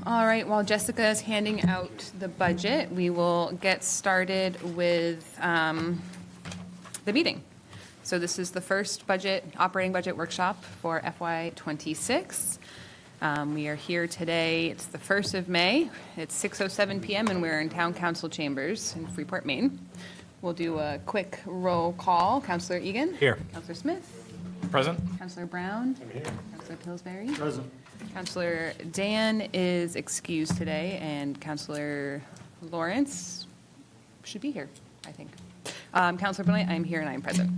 All right, while Jessica is handing out the budget, we will get started with the meeting. So this is the first operating budget workshop for FY '26. We are here today, it's the 1st of May, it's 6:07 PM, and we're in Town Council Chambers in Freeport, Maine. We'll do a quick roll call. Councillor Egan? Here. Councillor Smith? Present. Councillor Brown? I'm here. Councillor Pillsbury? Present. Councillor Dan is excused today, and Councillor Lawrence should be here, I think. Councillor Benoit, I'm here and I'm present.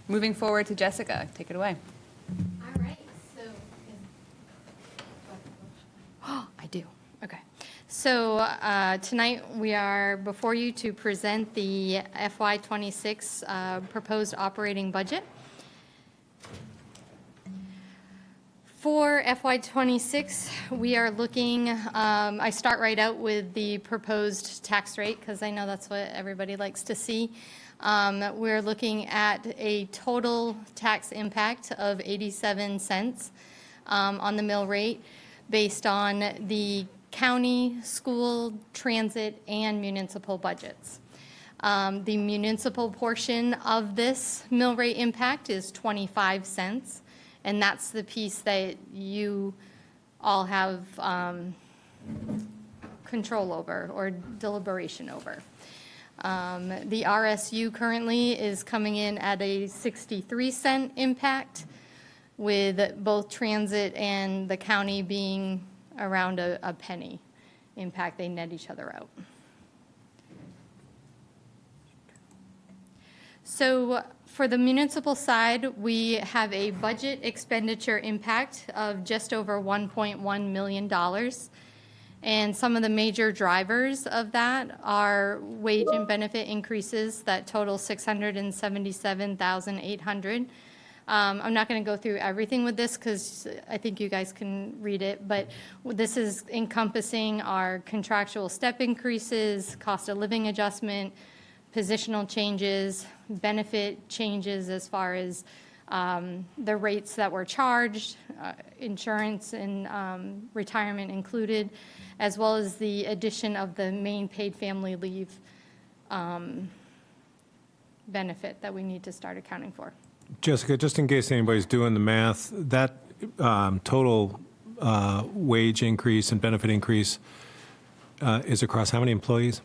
Moving forward to Jessica, take it away. All right, so, I do, okay. So tonight we are before you to present the FY '26 proposed operating budget. For FY '26, we are looking, I start right out with the proposed tax rate because I know that's what everybody likes to see. We're looking at a total tax impact of 87 cents on the mill rate based on the county, school, transit, and municipal budgets. The municipal portion of this mill rate impact is 25 cents. And that's the piece that you all have control over or deliberation over. The RSU currently is coming in at a 63-cent impact, with both transit and the county being around a penny impact. They net each other out. So for the municipal side, we have a budget expenditure impact of just over $1.1 million. And some of the major drivers of that are wage and benefit increases that total $677,800. I'm not going to go through everything with this because I think you guys can read it, but this is encompassing our contractual step increases, cost of living adjustment, positional changes, benefit changes as far as the rates that were charged, insurance and retirement included, as well as the addition of the main paid family leave benefit that we need to start accounting for. Jessica, just in case anybody's doing the math, that total wage increase and benefit increase is across how many employees?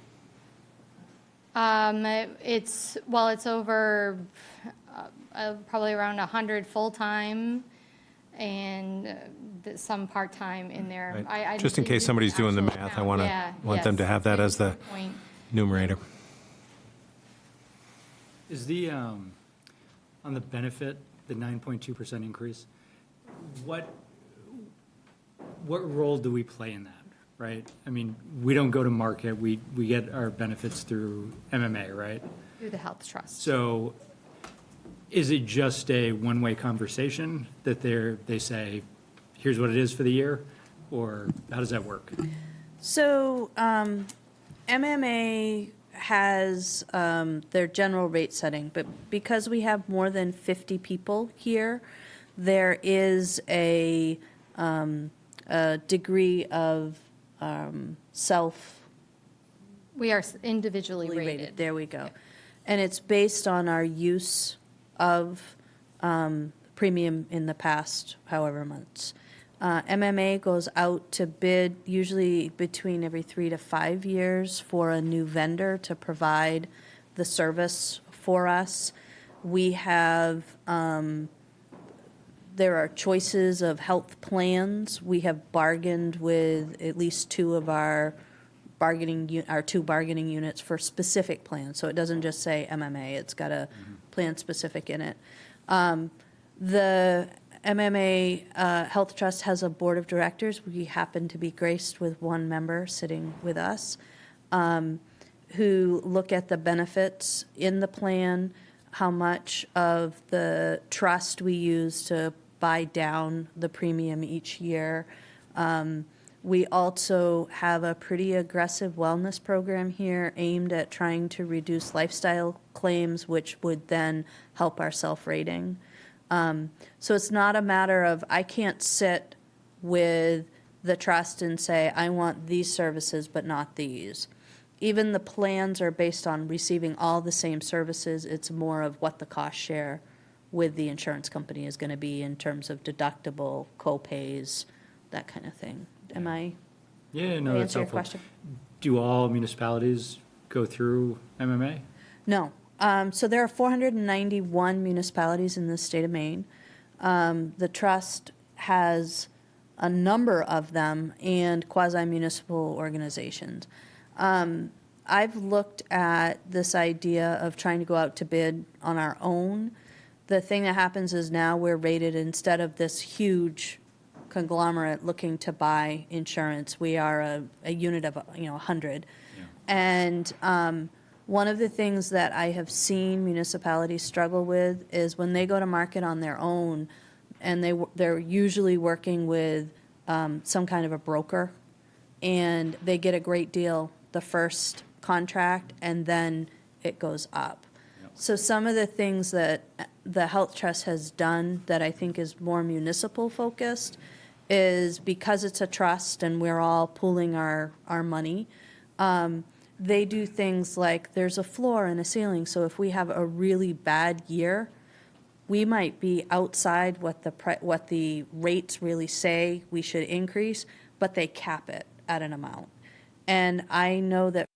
It's over probably around 100 full-time and some part-time in there. Right. Just in case somebody's doing the math, I want them to have that as the numerator. Is the, on the benefit, the 9.2% increase, what role do we play in that? Right? I mean, we don't go to market. We get our benefits through MMA, right? Through the health trust. So is it just a one-way conversation that they say, here's what it is for the year? Or how does that work? So MMA has their general rate setting, but because we have more than 50 people here, there is a degree of We are individually rated. There we go. And it's based on our use of premium in the past however months. MMA goes out to bid usually between every 3 to 5 years for a new vendor to provide the service for us. We have there are choices of health plans. We have bargained with at least two of our two bargaining units for specific plans. So it doesn't just say MMA, it's got a plan specific in it. The MMA Health Trust has a board of directors. We happen to be graced with one member sitting with us who look at the benefits in the plan, how much of the trust we use to buy down the premium each year. We also have a pretty aggressive wellness program here aimed at trying to reduce lifestyle claims, which would then help our self-rating. So it's not a matter of I can't sit with the trust and say, I want these services, but not these. Even the plans are based on receiving all the same services. It's more of what the cost share with the insurance company is going to be in terms of deductible, co-pays, that kind of thing. Am I, Yeah, did no, I that's answer your helpful. question? Do all municipalities go through MMA? No. So there are 491 municipalities in the state of Maine. The trust has a number of them and quasi-municipal organizations. I've looked at this idea of trying to go out to bid on our own. The thing that happens is now we're rated, instead of this huge conglomerate looking to buy insurance, we are a unit of, 100. Yeah. And one of the things that I have seen municipalities struggle with is when they go to market on their own, and they're usually working with some kind of a broker, and they get a great deal the first contract, and then it goes up. Yep. So some of the things that the Health Trust has done that I think is more municipal focused is because it's a trust and we're all pooling our money, they do things like there's a floor and a ceiling. So if we have a really bad year, we might be outside what the rates really say we should increase, but they cap it at an amount. And I know that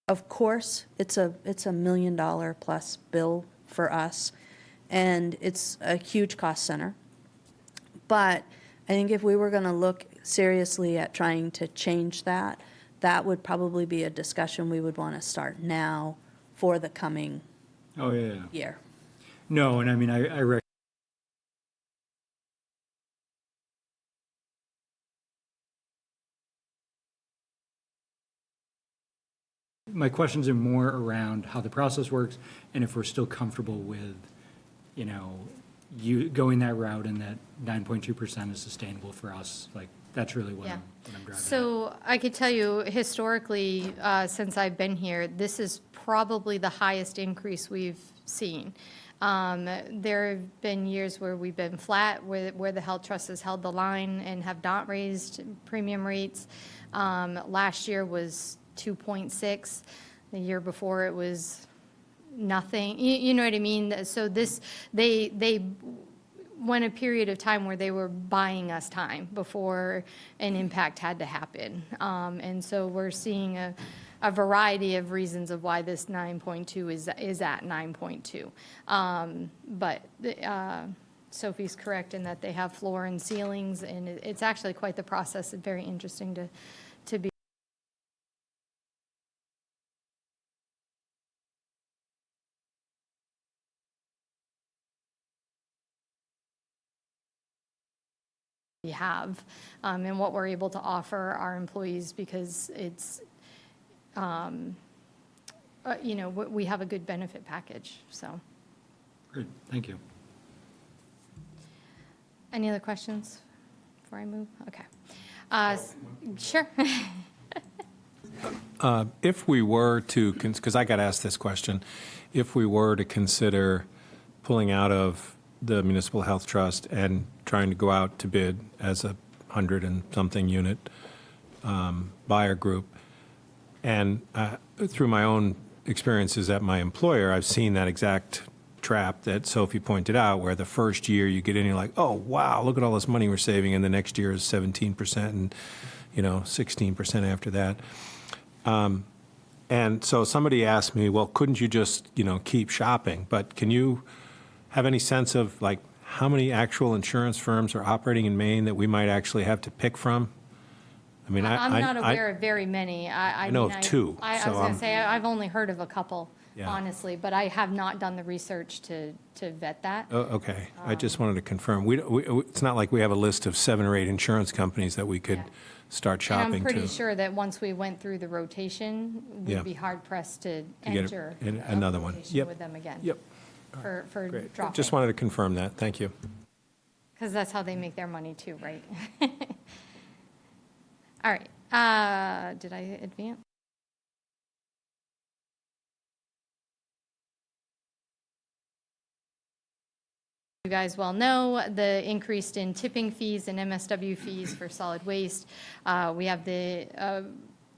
of course, it's a $1 million plus bill for us, and it's a huge cost center. But I think if we were going to look seriously at trying to change that, that would probably be a discussion we would want to start now for the coming Oh, yeah. year. No, and I mean, I my questions are more around how the process works and if we're still comfortable with, you going that route and that 9.2% is sustainable for us. Like, that's really what Yeah. I'm driving at. So I could tell you historically, since I've been here, this is probably the highest increase we've seen. There have been years where we've been flat, where the Health Trust has held the line and have not raised premium rates. Last year was 2.6. The year before it was nothing. You know what I mean? So they went a period of time where they were buying us time before an impact had to happen. And so we're seeing a variety of reasons of why this 9.2 is at 9.2. But Sophie's correct in that they have floor and ceilings, and it's actually quite the process. It's very interesting to be. We have, and what we're able to offer our employees, because it's, we have a good benefit package, so. Great, thank you. Any other questions before I move? Okay. Sure. If we were to, because I got asked this question, if we were to consider pulling out of the Municipal Health Trust and trying to go out to bid as a 100 and something unit buyer group, and through my own experiences at my employer, I've seen that exact trap that Sophie pointed out, where the first year you get in, you're like, oh, wow, look at all this money we're saving, and the next year is 17% and 16% after that. And so somebody asked me, well, couldn't you just keep shopping? But can you have any sense of like how many actual insurance firms are operating in Maine that we might actually have to pick from? I mean, I'm not aware of very many. I know mean, of two, I so was going I'm- to say, I've only heard of a couple, Yeah. honestly, but I have not done the research to vet that. Oh, okay. I just wanted to confirm. It's not like we have a list of 7 or 8 insurance companies that we could Yeah. start And shopping I'm pretty to. sure that once we went through the rotation, Yeah. we'd be hard pressed to get enter another one. rotation Yep. with them again. Yep. For Great. dropping. Just wanted to confirm that. Thank you. Because that's how they make their money too, right? All right. Did I advance? you guys well know, the increase in tipping fees and MSW fees for solid waste. We have the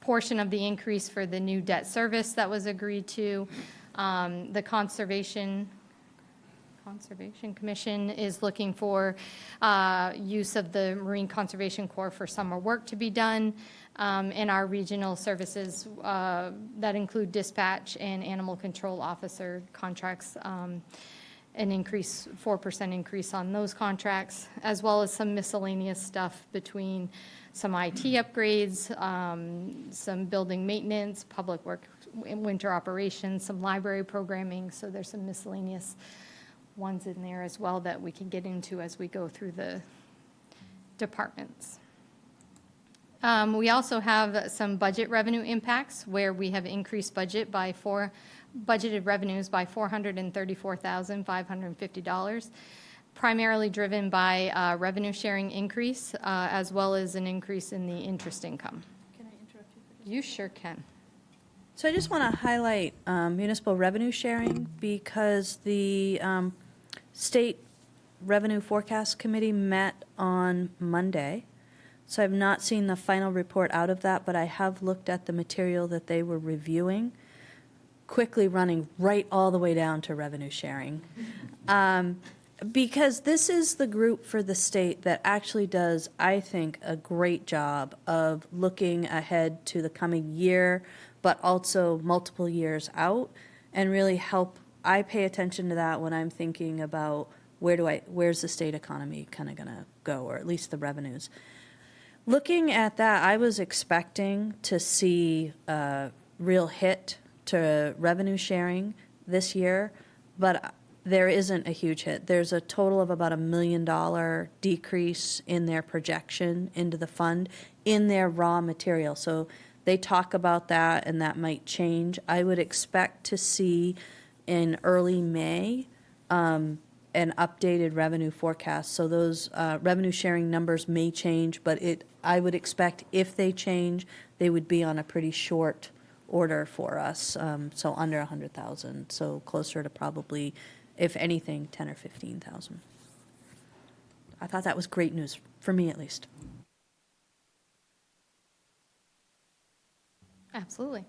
portion of the increase for the new debt service that was agreed to. The Conservation Commission is looking for use of the Marine Conservation Corps for summer work to be done. And our regional services that include dispatch and animal control officer contracts, an increase, 4% increase on those contracts, as well as some miscellaneous stuff between some IT upgrades, some building maintenance, public work, winter operations, some library programming. So there's some miscellaneous ones in there as well that we can get into as we go through the departments. We also have some budget revenue impacts where we have increased budgeted revenues by $434,550, primarily driven by revenue sharing increase, as well as an increase in the interest income. Can I interrupt you for just You sure can. So I just want to highlight municipal revenue sharing because the State Revenue Forecast Committee met on Monday. So I've not seen the final report out of that, but I have looked at the material that they were reviewing, quickly running right all the way down to revenue sharing. Because this is the group for the state that actually does, I think, a great job of looking ahead to the coming year, but also multiple years out, and really help. I pay attention to that when I'm thinking about where's the state economy kind of going to go, or at least the revenues. Looking at that, I was expecting to see a real hit to revenue sharing this year, but there isn't a huge hit. There's a total of about $1 million decrease in their projection into the fund in their raw material. So they talk about that, and that might change. I would expect to see in early May an updated revenue forecast. So those revenue sharing numbers may change, but I would expect if they change, they would be on a pretty short order for us. So under 100,000. So closer to probably, if anything, 10 or 15,000. I thought that was great news for me, at least. Absolutely.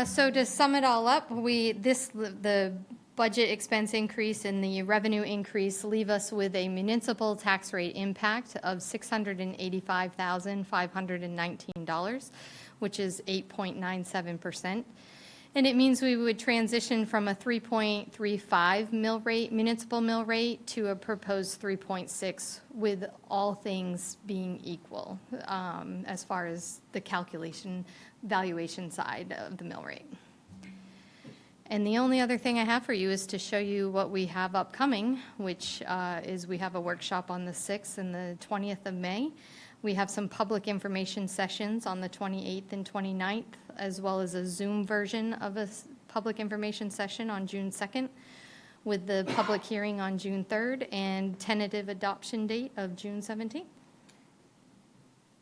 So to sum it all up, the budget expense increase and the revenue increase leave us with a municipal tax rate impact of $685,519, which is 8.97%. And it means we would transition from a 3.35 municipal mill rate to a proposed 3.6, with all things being equal, as far as the valuation side of the mill rate. And the only other thing I have for you is to show you what we have upcoming, which is we have a workshop on the 6th and the 20th of May. We have some public information sessions on the 28th and 29th, as well as a Zoom version of a public information session on June 2nd, with the public hearing on June 3rd and tentative adoption date of June 17th.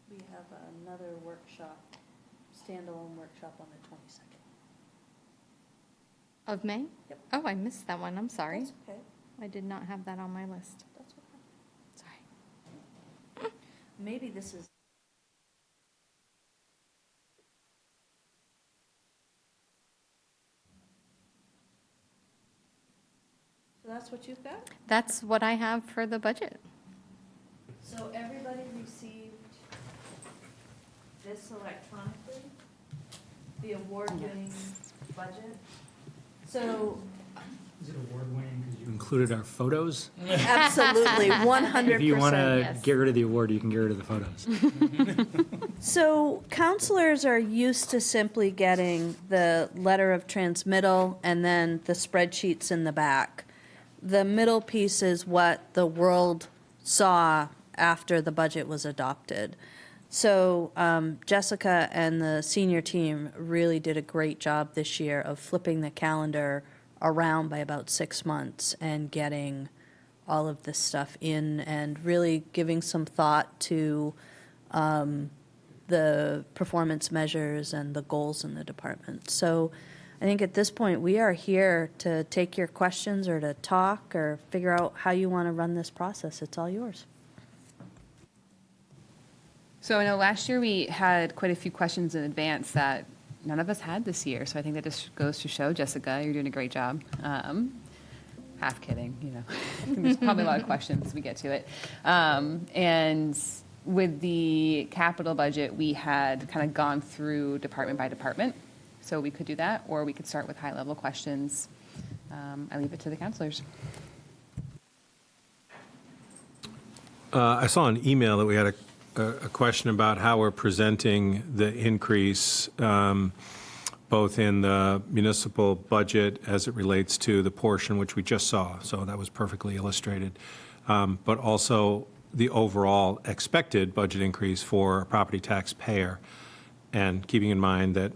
We have another workshop, standalone workshop on the 22nd. Of May? Yep. Oh, I missed that one, I'm sorry. That's okay. I did not have that on my list. That's okay. Sorry. Maybe this is. So that's what you've got? That's what I have for the budget. So everybody received this electronically, the award-winning budget? So, Is it award-winning because you included our photos? absolutely, 100%. If you want to yes. get rid of the award, you can get rid of the photos. So counselors are used to simply getting the letter of transmittal and then the spreadsheets in the back. The middle piece is what the world saw after the budget was adopted. So Jessica and the senior team really did a great job this year of flipping the calendar around by about 6 months and getting all of this stuff in and really giving some thought to the performance measures and the goals in the department. So I think at this point, we are here to take your questions or to talk or figure out how you want to run this process. It's all yours. So I know last year we had quite a few questions in advance that none of us had this year. So I think that just goes to show, Jessica, you're doing a great job. Half kidding, you know. There's probably a lot of questions as we get to it. And with the capital budget, we had kind of gone through department by department. So we could do that, or we could start with high-level questions. I leave it to the counselors. I saw an email that we had a question about how we're presenting the increase, both in the municipal budget as it relates to the portion which we just saw, so that was perfectly illustrated, but also the overall expected budget increase for a property tax payer, and keeping in mind that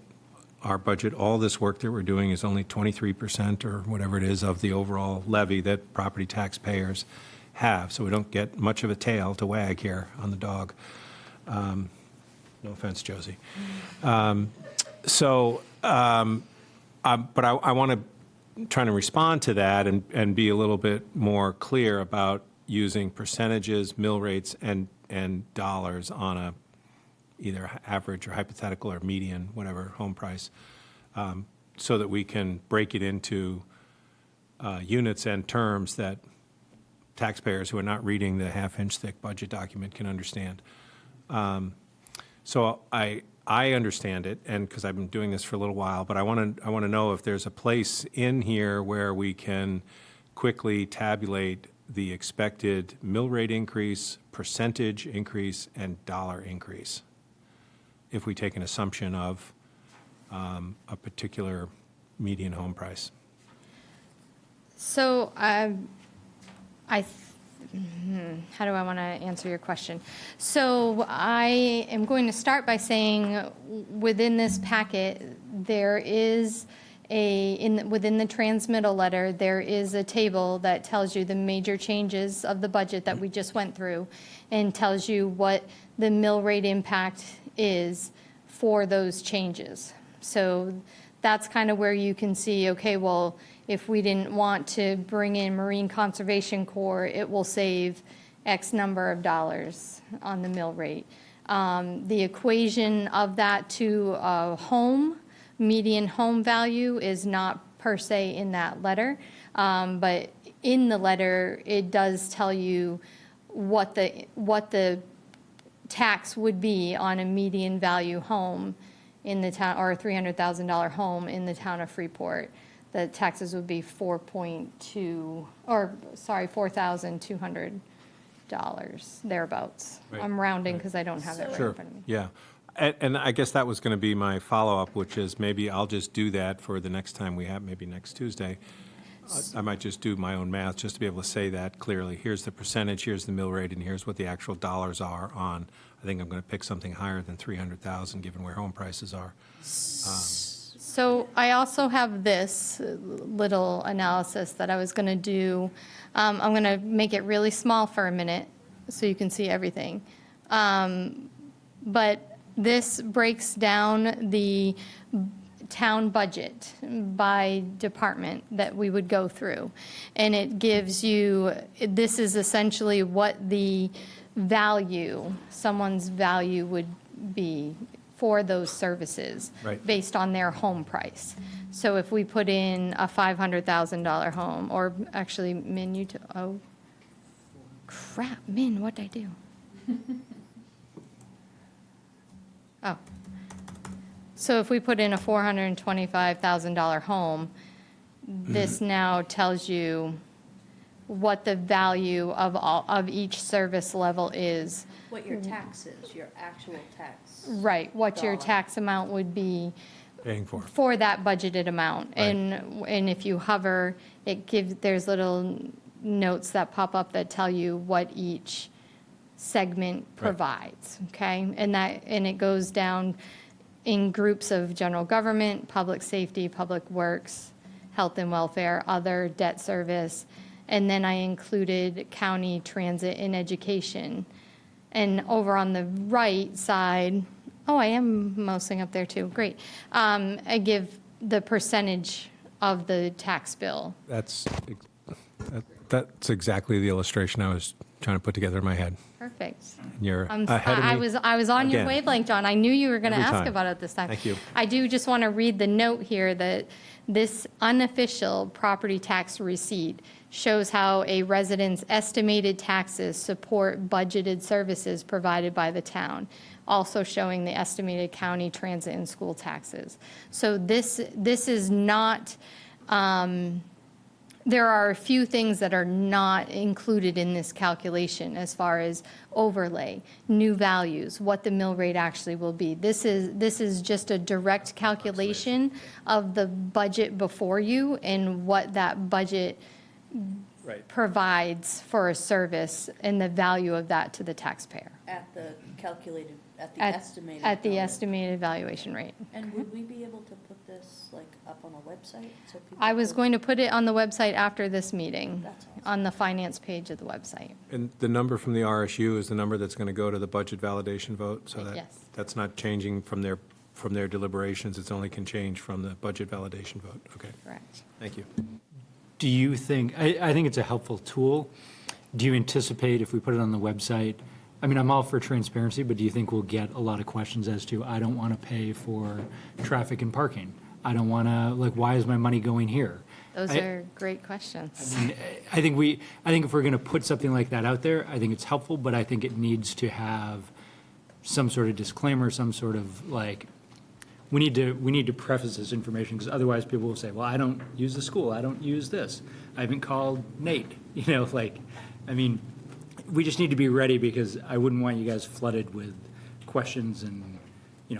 our budget, all this work that we're doing is only 23% or whatever it is of the overall levy that property taxpayers have, so we don't get much of a tail to wag here on the dog. No offense, Josie. But I want to try to respond to that and be a little bit more clear about using percentages, mill rates, and dollars on a either average or hypothetical or median, whatever, home price, so that we can break it into units and terms that taxpayers who are not reading the half-inch thick budget document can understand. So I understand it, and because I've been doing this for a little while, but I want to know if there's a place in here where we can quickly tabulate the expected mill rate increase, percentage increase, and dollar increase, if we take an assumption of a particular median home price. So how do I want to answer your question? So I am going to start by saying within this packet, there is within the transmittal letter, there is a table that tells you the major changes of the budget that we just went through and tells you what the mill rate impact is for those changes. So that's kind of where you can see, okay, well, if we didn't want to bring in Marine Conservation Corps, it will save X number of dollars on the mill rate. The equation of that to a home, median home value, is not per se in that letter, but in the letter, it does tell you what the tax would be on a median value home in the town, or a $300,000 home in the town of Freeport. The taxes would be $4,200, thereabouts. Right, I'm rounding because I don't have it right in Sure, front of me. yeah. And I guess that was going to be my follow-up, which is maybe I'll just do that for the next time we have, maybe next Tuesday. I might just do my own math just to be able to say that clearly. Here's the percentage, here's the mill rate, and here's what the actual dollars are on. I think I'm going to pick something higher than 300,000, given where home prices are. So I also have this little analysis that I was going to do. I'm going to make it really small for a minute so you can see everything. But this breaks down the town budget by department that we would go through. And it gives you, this is essentially what the value, someone's value would be for those services. Right. Based on their home price. So if we put in a $500,000 home, or actually, Min, oh, crap, Min, what'd I do? Oh. So if we put in a $425,000 home, this now tells you what the value of each service level is. What your tax is, your actual tax. Right, what your Dollar. tax amount would be Paying for. for that budgeted amount. Right. And if you hover, there's little notes that pop up that tell you what each segment provides, okay? And it goes down in groups of general government, public safety, public works, health and welfare, other, debt service, and then I included county, transit, and education. And over on the right side, oh, I am mousing up there too, great. I give the percentage of the tax bill. That's exactly the illustration I was trying to put together in my head. Perfect. You're I'm, ahead of me. I was on your again. wavelength, John. I knew you were going to Every ask time. about it this time. Thank you. I do just want to read the note here that this unofficial property tax receipt shows how a resident's estimated taxes support budgeted services provided by the town, also showing the estimated county transit and school taxes. So this is not, there are a few things that are not included in this calculation as far as overlay, new values, what the mill rate actually will be. This is just a direct calculation of the budget before you and what that budget Right. provides for a service and the value of that to the taxpayer. At the calculated, at the At- estimated. At the value. estimated valuation rate. And would we be able to put this like up on a website so people? I was could- going to put it on the website after this meeting, That's awesome. on the finance page of the website. And the number from the RSU is the number that's going to go to the budget validation vote? So Yes. that's not changing from their deliberations, it's only can change from the budget validation vote? Okay, Correct. thank you. Do you think, I think it's a helpful tool. Do you anticipate if we put it on the website, I mean, I'm all for transparency, but do you think we'll get a lot of questions as to, I don't want to pay for traffic and parking? I don't want to, like, why is my money going here? Those I- are great questions. I think if we're going to put something like that out there, I think it's helpful, but I think it needs to have some sort of disclaimer, some sort of like, we need to preface this information, because otherwise people will say, well, I don't use the school, I don't use this, I haven't called Nate, like, I mean, we just need to be ready, because I wouldn't want you guys flooded with questions and,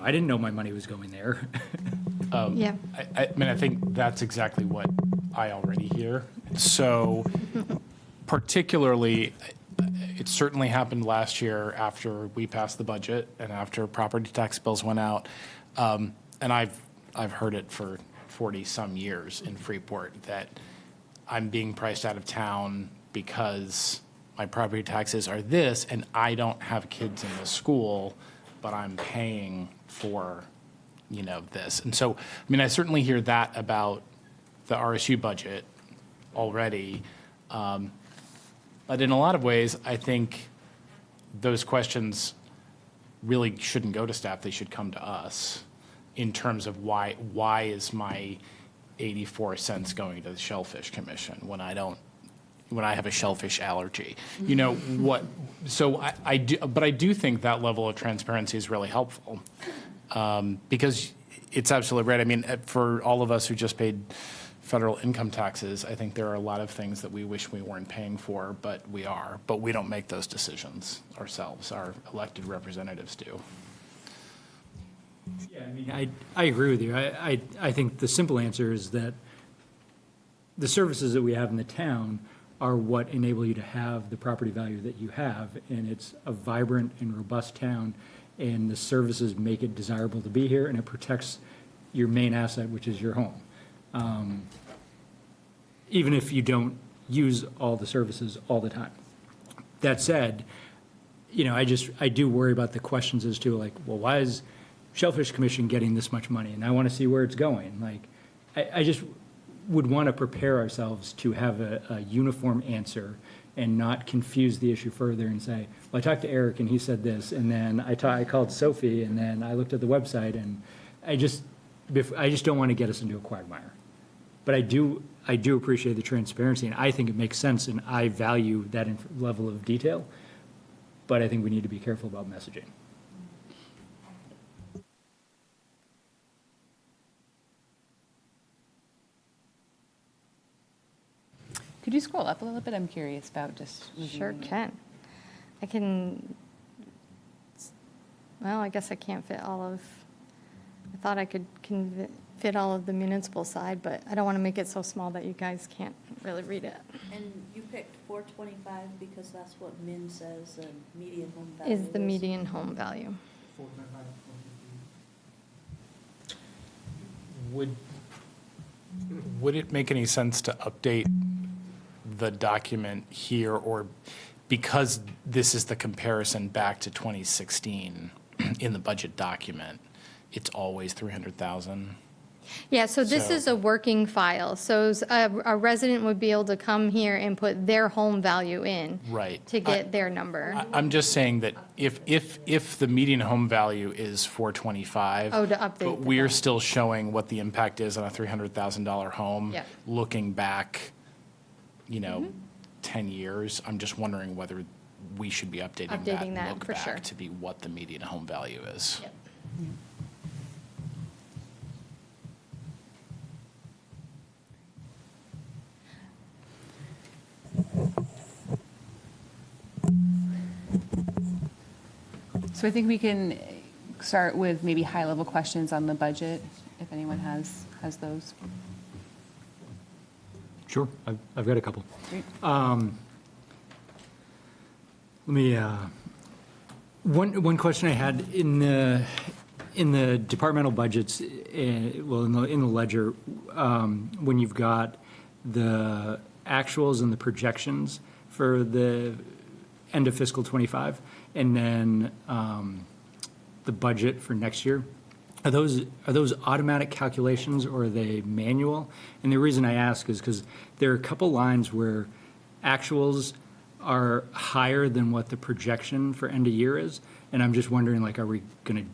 I didn't know my money was going there. Yeah. I mean, I think that's exactly what I already hear. So particularly, it certainly happened last year after we passed the budget and after property tax bills went out. And I've heard it for 40-some years in Freeport that I'm being priced out of town because my property taxes are this, and I don't have kids in the school, but I'm paying for, this. And so, I mean, I certainly hear that about the RSU budget already. But in a lot of ways, I think those questions really shouldn't go to staff. They should come to us in terms of why is my 84 cents going to the Shellfish Commission when I have a shellfish allergy? So I do think that level of transparency is really helpful, because it's absolutely right. I mean, for all of us who just paid federal income taxes, I think there are a lot of things that we wish we weren't paying for, but we are. But we don't make those decisions ourselves. Our elected representatives do. Yeah, I mean, I agree with you. I think the simple answer is that the services that we have in the town are what enable you to have the property value that you have, and it's a vibrant and robust town, and the services make it desirable to be here, and it protects your main asset, which is your home. Even if you don't use all the services all the time. That said, I do worry about the questions as to like, well, why is Shellfish Commission getting this much money? And I want to see where it's going. Like, I just would want to prepare ourselves to have a uniform answer and not confuse the issue further and say, well, I talked to Eric and he said this, and then I called Sophie, and then I looked at the website, and I just don't want to get us into a quagmire. But I do appreciate the transparency, and I think it makes sense, and I value that level of detail, but I think we need to be careful about messaging. Could you scroll up a little bit? I'm curious about just. Sure reviewing it. can. I guess I can't fit I thought I could fit all of the municipal side, but I don't want to make it so small that you guys can't really read it. And you picked 425 because that's what Min says the median home value Is the median home value. Would it make any sense to update the document here, or because this is the comparison back to 2016 in the budget document, it's always 300,000? Yeah, so this So- is a working file. So a resident would be able to come here and put their home value in. Right. To get their number. I'm just saying that if the median home value is 425. Oh, to update But the we're value. still showing what the impact is on a $300,000 home. Yep. Looking back, 10 years, I'm just wondering whether we should be updating Updating that, look for sure. back to be what the median home value is. Yep. So I think we can start with maybe high-level questions on the budget, if anyone has those. Sure, I've got a couple. Great. Let me, one question I had in the departmental budgets, well, in the ledger, when you've got the actuals and the projections for the end of fiscal '25, and then the budget for next year, are those automatic calculations or are they manual? And the reason I ask is because there are a couple lines where actuals are higher than what the projection for end of year is. And I'm just wondering, like, are we going to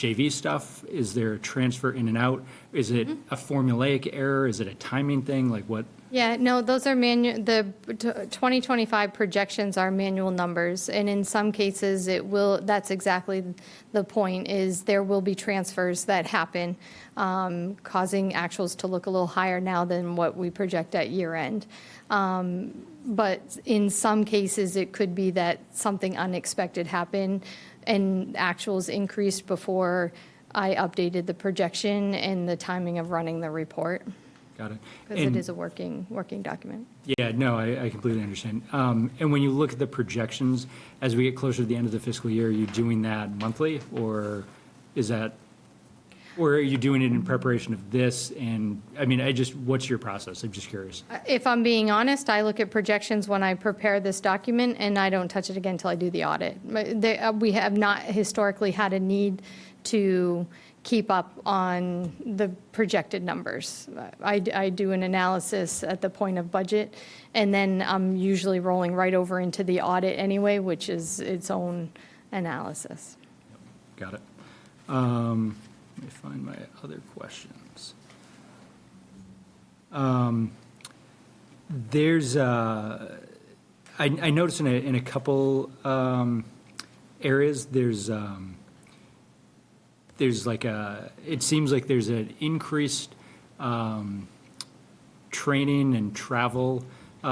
JV stuff? Is there a transfer in and out? Is it a formulaic error? Is it a timing thing? Like what? Yeah, no, those are the 2025 projections are manual numbers, and in some cases, that's exactly the point, is there will be transfers that happen, causing actuals to look a little higher now than what we project at year end. But in some cases, it could be that something unexpected happened and actuals increased before I updated the projection and the timing of running the report. Got it. Because it And- is a working document. Yeah, no, I completely understand. And when you look at the projections, as we get closer to the end of the fiscal year, are you doing that monthly, or or are you doing it in preparation of this? And, I mean, what's your process? I'm just curious. If I'm being honest, I look at projections when I prepare this document, and I don't touch it again until I do the audit. We have not historically had a need to keep up on the projected numbers. I do an analysis at the point of budget, and then I'm usually rolling right over into the audit anyway, which is its own analysis. Got it. Let me find my other questions. I noticed in a couple areas, there's like it seems like there's an increased training and travel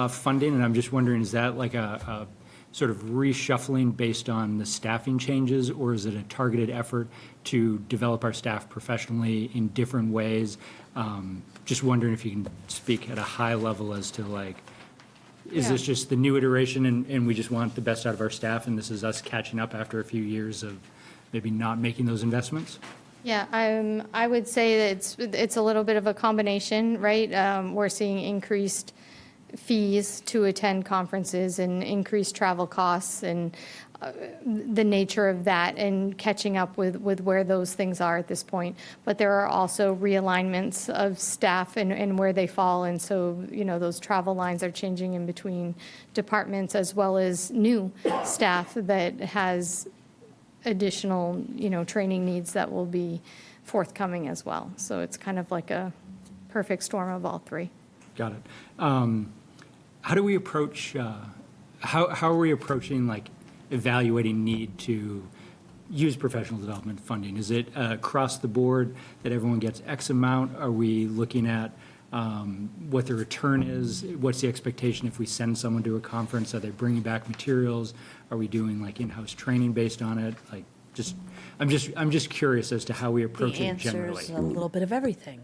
funding, and I'm just wondering, is that like a sort of reshuffling based on the staffing changes, or is it a targeted effort to develop our staff professionally in different ways? Just wondering if you can speak at a high level as to, like, is this just the new iteration and we just want the best out of our staff, and this is us catching up after a few years of maybe not making those investments? Yeah, I would say that it's a little bit of a combination, right? We're seeing increased fees to attend conferences and increased travel costs, and the nature of that and catching up with where those things are at this point. But there are also realignments of staff and where they fall, and so, those travel lines are changing in between departments, as well as new staff that has additional, training needs that will be forthcoming as well. So it's kind of like a perfect storm of all three. Got it. How do we approach, how are we approaching, like, evaluating need to use professional development funding? Is it across the board that everyone gets X amount? Are we looking at what the return is? What's the expectation if we send someone to a conference? Are they bringing back materials? Are we doing, like, in-house training based on it? Like, I'm just curious as to how we approach The it answer generally. is a little bit of everything.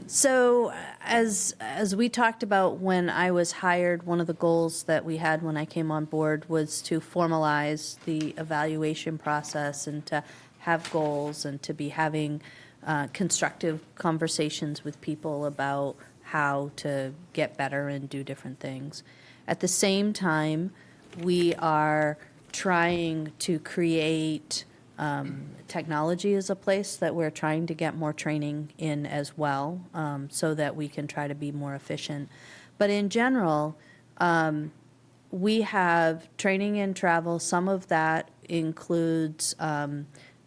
So, as we talked about when I was hired, one of the goals that we had when I came on board was to formalize the evaluation process and to have goals and to be having constructive conversations with people about how to get better and do different things. At the same time, we are trying to create Technology is a place that we're trying to get more training in as well, so that we can try to be more efficient. But in general, we have training and travel. Some of that includes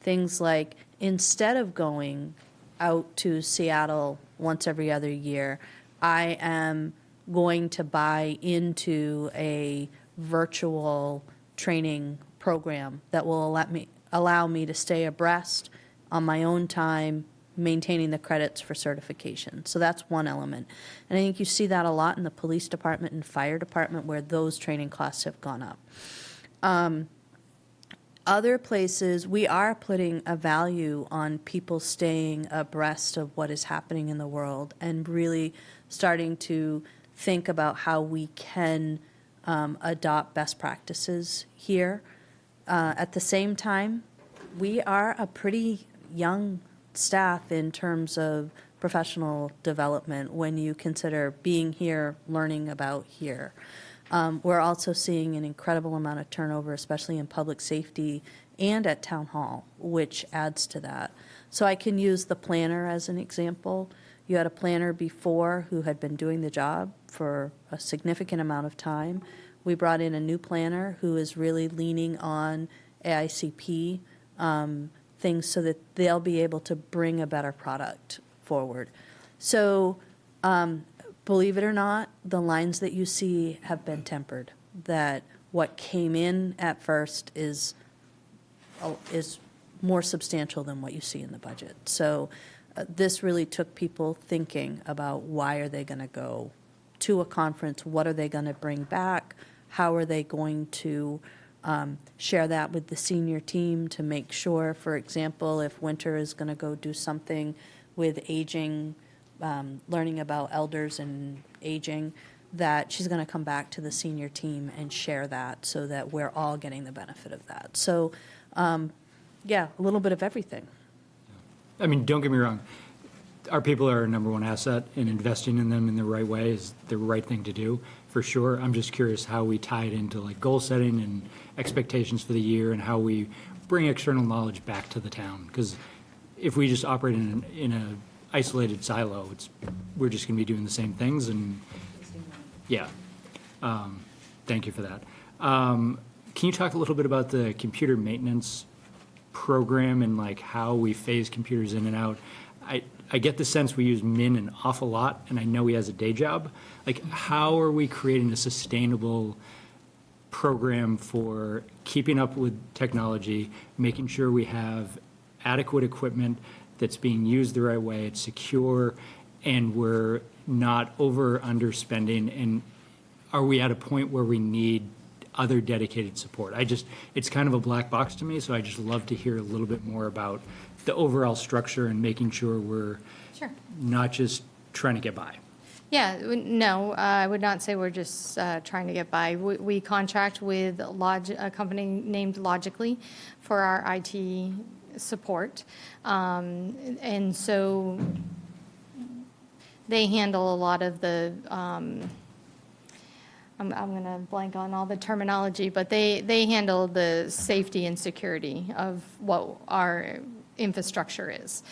things like, instead of going out to Seattle once every other year, I am going to buy into a virtual training program that will allow me to stay abreast on my own time, maintaining the credits for certification. So that's one element. And I think you see that a lot in the police department and fire department, where those training costs have gone up. Other places, we are putting a value on people staying abreast of what is happening in the world and really starting to think about how we can adopt best practices here. At the same time, we are a pretty young staff in terms of professional development when you consider being here, learning about here. We're also seeing an incredible amount of turnover, especially in public safety and at town hall, which adds to that. So I can use the planner as an example. You had a planner before who had been doing the job for a significant amount of time. We brought in a new planner who is really leaning on AICP things so that they'll be able to bring a better product forward. So believe it or not, the lines that you see have been tempered, that what came in at first is more substantial than what you see in the budget. So this really took people thinking about, why are they going to go to a conference? What are they going to bring back? How are they going to share that with the senior team to make sure, for example, if Winter is going to go do something with aging, learning about elders and aging, that she's going to come back to the senior team and share that so that we're all getting the benefit of that. So, yeah, a little bit of everything. I mean, don't get me wrong. Our people are our number one asset, and investing in them in the right way is the right thing to do, for sure. I'm just curious how we tie it into like goal setting and expectations for the year, and how we bring external knowledge back to the town. Because if we just operate in a isolated silo, we're just going to be doing the same things. And yeah, thank you for that. Can you talk a little bit about the computer maintenance program and like how we phase computers in and out? I get the sense we use Min an awful lot, and I know he has a day job. Like, how are we creating a sustainable program for keeping up with technology, making sure we have adequate equipment that's being used the right way, it's secure, and we're not over underspending? And are we at a point where we need other dedicated support? It's kind of a black box to me, so I just love to hear a little bit more about the overall structure and making sure we're Sure. not just trying to get by. Yeah, no, I would not say we're just trying to get by. We contract with a company named Logically for our IT support. And so they handle a lot of the, I'm going to blank on all the terminology, but they handle the safety and security of what our infrastructure is.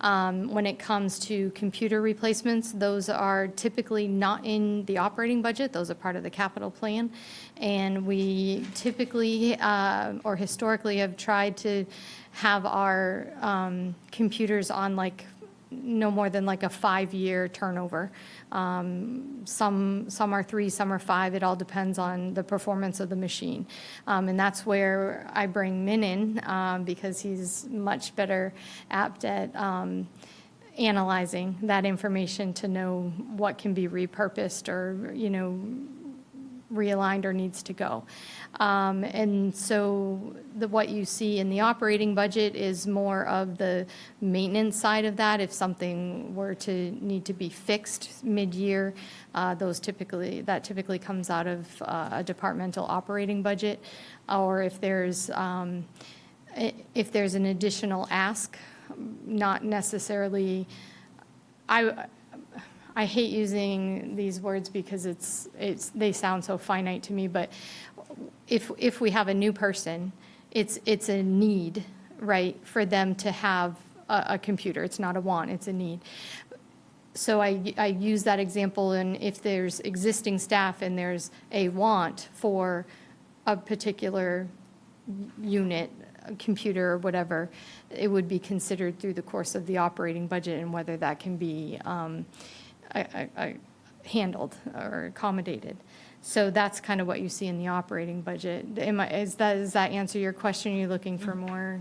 When it comes to computer replacements, those are typically not in the operating budget. Those are part of the capital plan. And we typically, or historically, have tried to have our computers on like no more than like a 5-year turnover. Some are 3, some are 5. It all depends on the performance of the machine. And that's where I bring Min in, because he's much better apt at analyzing that information to know what can be repurposed or, realigned or needs to go. And so what you see in the operating budget is more of the maintenance side of that. If something were to need to be fixed mid-year, that typically comes out of a departmental operating budget. Or if there's an additional ask, not necessarily, I hate using these words because they sound so finite to me, but if we have a new person, it's a need right, for them to have a computer. It's not a want, it's a need. So I use that example, and if there's existing staff and there's a want for a particular unit, a computer or whatever, it would be considered through the course of the operating budget and whether that can be handled or accommodated. So that's kind of what you see in the operating budget. Does that answer your question? Are you looking for more?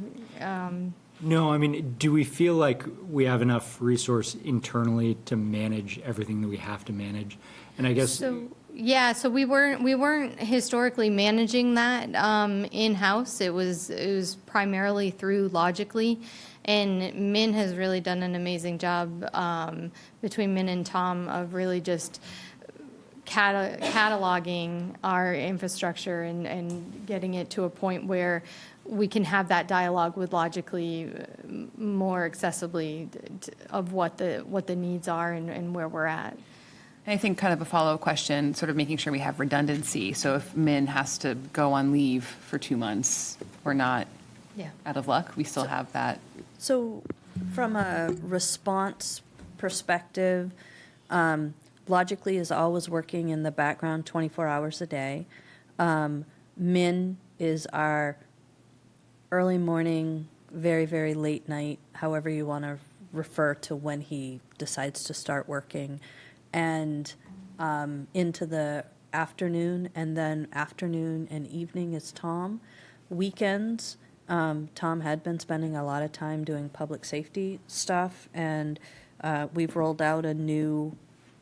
No, I mean, do we feel like we have enough resource internally to manage everything that we have to manage? And I guess, So, yeah, so we weren't historically managing that in-house. It was primarily through Logically. And Min has really done an amazing job between Min and Tom of really just cataloging our infrastructure and getting it to a point where we can have that dialogue with Logically more accessibly of what the needs are and where we're at. I think kind of a follow-up question, sort of making sure we have redundancy. So if Min has to go on leave for 2 months, we're not Yeah. out of luck. We still have that. So from a response perspective, Logically is always working in the background 24 hours a day. Min is our early morning, very, very late night, however you want to refer to when he decides to start working, and into the afternoon, and then afternoon and evening is Tom. Weekends, Tom had been spending a lot of time doing public safety stuff, and we've rolled out a new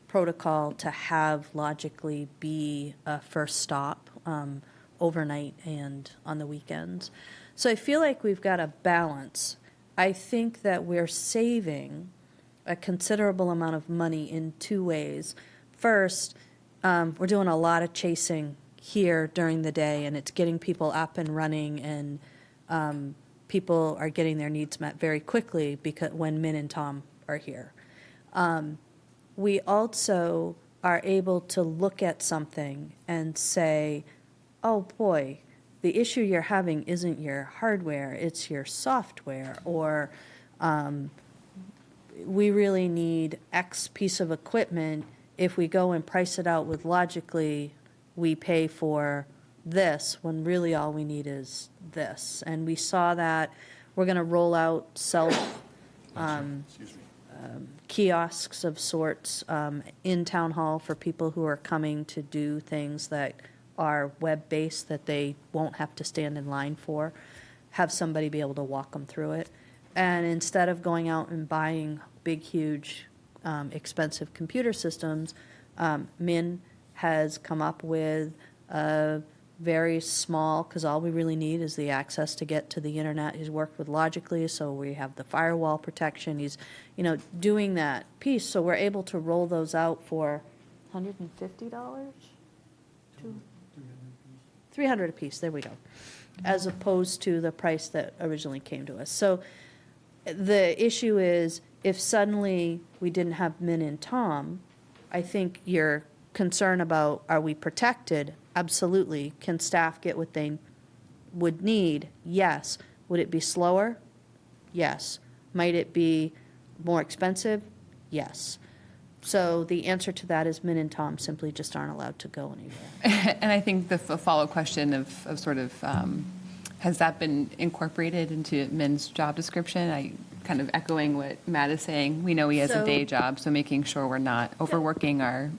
protocol to have Logically be a first stop overnight and on the weekends. So I feel like we've got a balance. I think that we're saving a considerable amount of money in two ways. First, we're doing a lot of chasing here during the day, and it's getting people up and running, and people are getting their needs met very quickly because when Min and Tom are here. We also are able to look at something and say, oh boy, the issue you're having isn't your hardware, it's your software, or we really need X piece of equipment. If we go and price it out with Logically, we pay for this, when really all we need is this. And we saw that. We're going to roll out kiosks of sorts in Town Hall for people who are coming to do things that are web-based that they won't have to stand in line for, have somebody be able to walk them through it. And instead of going out and buying big, huge, expensive computer systems, Min has come up with a very small, because all we really need is the access to get to the internet. He's worked with Logically, so we have the firewall protection. He's, doing that piece, so we're able to roll those out for $150? $300 a piece, there we go, as opposed to the price that originally came to us. So the issue is, if suddenly we didn't have Min and Tom, I think your concern about, are we protected? Absolutely. Can staff get what they would need? Yes. Would it be slower? Yes. Might it be more expensive? Yes. So the answer to that is Min and Tom simply just aren't allowed to go anywhere. And I think the follow-up question of sort of, has that been incorporated into Min's job description? I kind of echoing what Matt is saying. We know he has a So- day job, so making sure we're not overworking our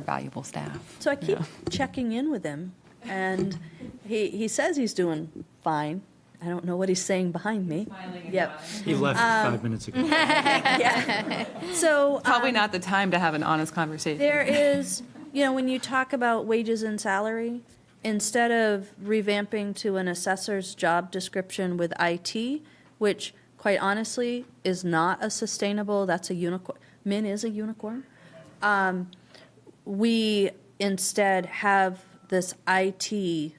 valuable staff. So I keep checking in with him, and he says he's doing fine. I don't know what he's saying behind me. Yep. he left 5 minutes ago. Yeah. So Probably not the time to have an honest conversation. there is, when you talk about wages and salary, instead of revamping to an assessor's job description with IT, which quite honestly is not a sustainable, that's a unicorn. Min is a unicorn. We instead have this IT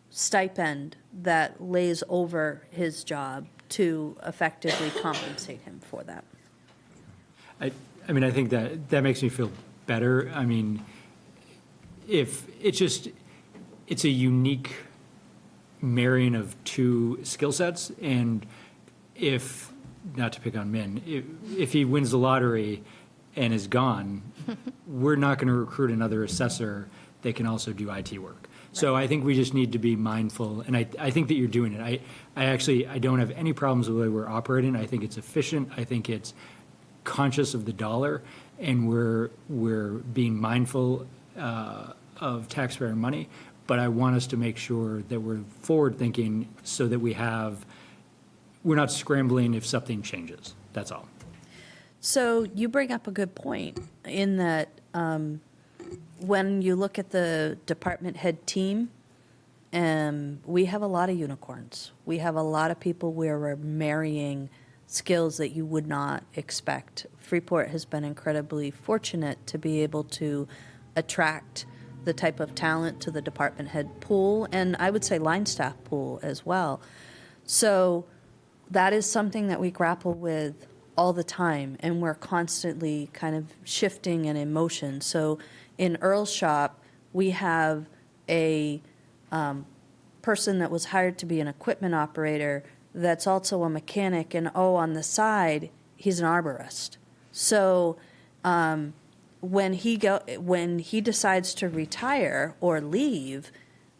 stipend that lays over his job to effectively compensate him for that. I mean, I think that makes me feel better. I mean, if it's a unique marrying of two skill sets, and if, not to pick on Min, if he wins the lottery and is gone, we're not going to recruit another assessor that can also do IT work. So I think we just need to be mindful, and I think that you're doing it. I don't have any problems with the way we're operating. I think it's efficient. I think it's conscious of the dollar, and we're being mindful of taxpayer money. But I want us to make sure that we're forward-thinking so that we're not scrambling if something changes. That's all. So you bring up a good point in that when you look at the department head team, we have a lot of unicorns. We have a lot of people where we're marrying skills that you would not expect. Freeport has been incredibly fortunate to be able to attract the type of talent to the department head pool, and I would say line staff pool as well. So that is something that we grapple with all the time, and we're constantly kind of shifting and in motion. So in Earl's shop, we have a person that was hired to be an equipment operator that's also a mechanic, and on the side, he's an arborist. So when he decides to retire or leave,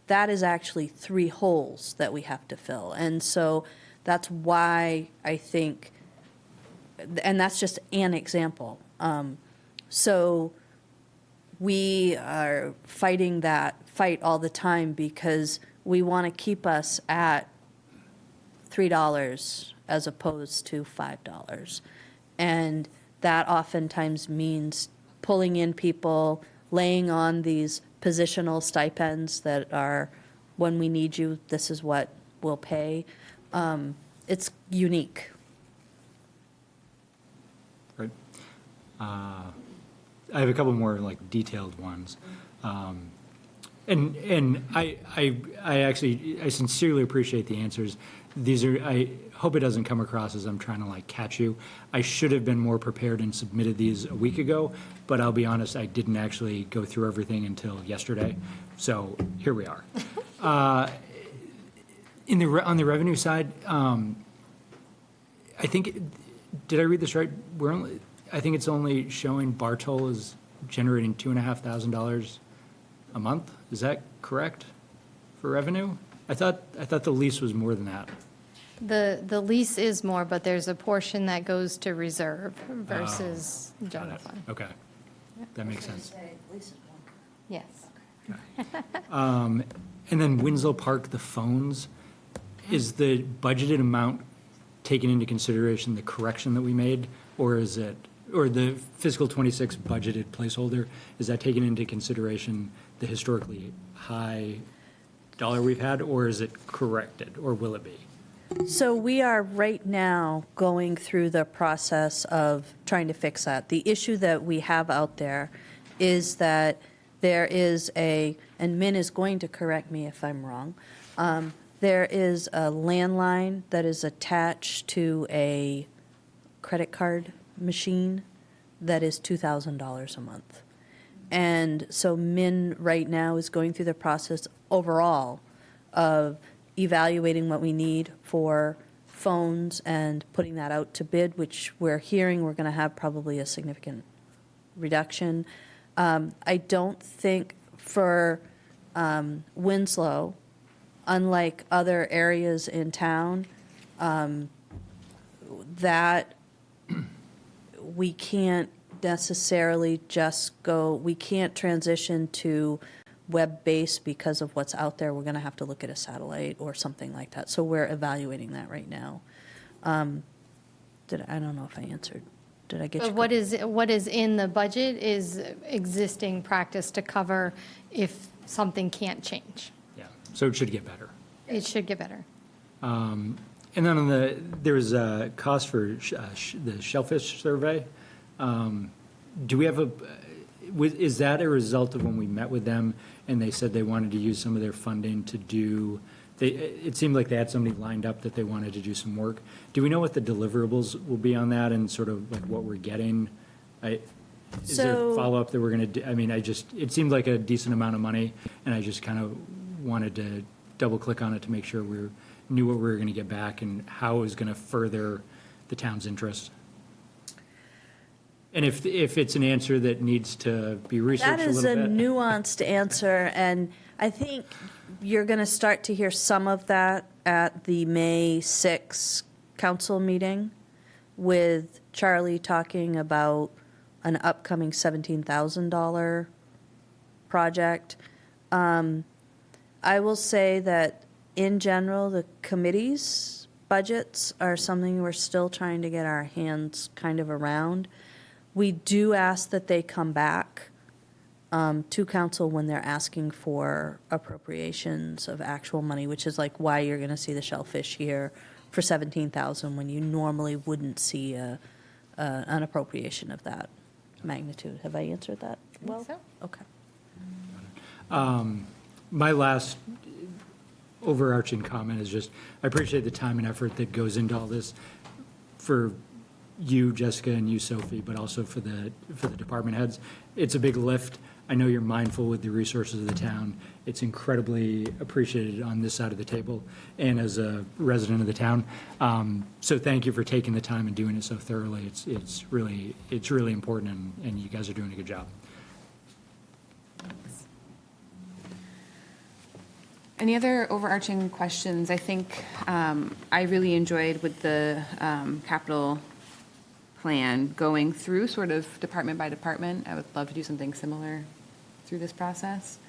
that is actually 3 holes that we have to fill. And so that's why I think, and that's just an example. So we are fighting that fight all the time because we want to keep us at $3 as opposed to $5. And that oftentimes means pulling in people, laying on these positional stipends that are, when we need you, this is what we'll pay. It's unique. Right. I have a couple more like detailed ones. And I sincerely appreciate the answers. I hope it doesn't come across as I'm trying to like catch you. I should have been more prepared and submitted these a week ago, but I'll be honest, I didn't actually go through everything until yesterday. So here we are. On the revenue side, I think, did I read this right? I think it's only showing Bartol is generating $2,500 a month. Is that correct for revenue? I thought the lease was more than that. The lease is more, but there's a portion that goes to reserve versus Got general it. fund. Okay, that makes sense. Yes. And then Winslow Park, the phones, is the budgeted amount taken into consideration the correction that we made, or is it, or the fiscal 26 budgeted placeholder, is that taken into consideration the historically high dollar we've had, or is it corrected, or will it be? So we are right now going through the process of trying to fix that. The issue that we have out there is that there is and Min is going to correct me if I'm wrong, there is a landline that is attached to a credit card machine that is $2,000 a month. And so Min right now is going through the process overall of evaluating what we need for phones and putting that out to bid, which we're hearing we're going to have probably a significant reduction. I don't think for Winslow, unlike other areas in town, that we can't necessarily we can't transition to web-based because of what's out there. We're going to have to look at a satellite or something like that. So we're evaluating that right now. I don't know if I answered. Did I get you? But what is in the budget is existing practice to cover if something can't change. Yeah, so it should get better. It should get better. And then there was a cost for the shellfish survey. Do we have is that a result of when we met with them and they said they wanted to use some of their funding to do, it seemed like they had somebody lined up that they wanted to do some work. Do we know what the deliverables will be on that and sort of like what we're getting? Is there So- follow-up that we're going to do? I mean, it seemed like a decent amount of money, and I just kind of wanted to double click on it to make sure we knew what we were going to get back and how it was going to further the town's interest. And if it's an answer that needs to be That researched a is a little bit. nuanced answer, and I think you're going to start to hear some of that at the May 6 council meeting with Charlie talking about an upcoming $17,000 project. I will say that in general, the committee's budgets are something we're still trying to get our hands kind of around. We do ask that they come back to council when they're asking for appropriations of actual money, which is like why you're going to see the shellfish here for 17,000 when you normally wouldn't see an appropriation of that magnitude. Have I answered that well? so. Okay. My last overarching comment is just, I appreciate the time and effort that goes into all this for you, Jessica, and you, Sophie, but also for the department heads. It's a big lift. I know you're mindful with the resources of the town. It's incredibly appreciated on this side of the table and as a resident of the town. So thank you for taking the time and doing it so thoroughly. It's really important, and you guys are doing a good job. Any other overarching questions? I think I really enjoyed with the capital plan going through sort of department by department. I would love to do something similar through this process.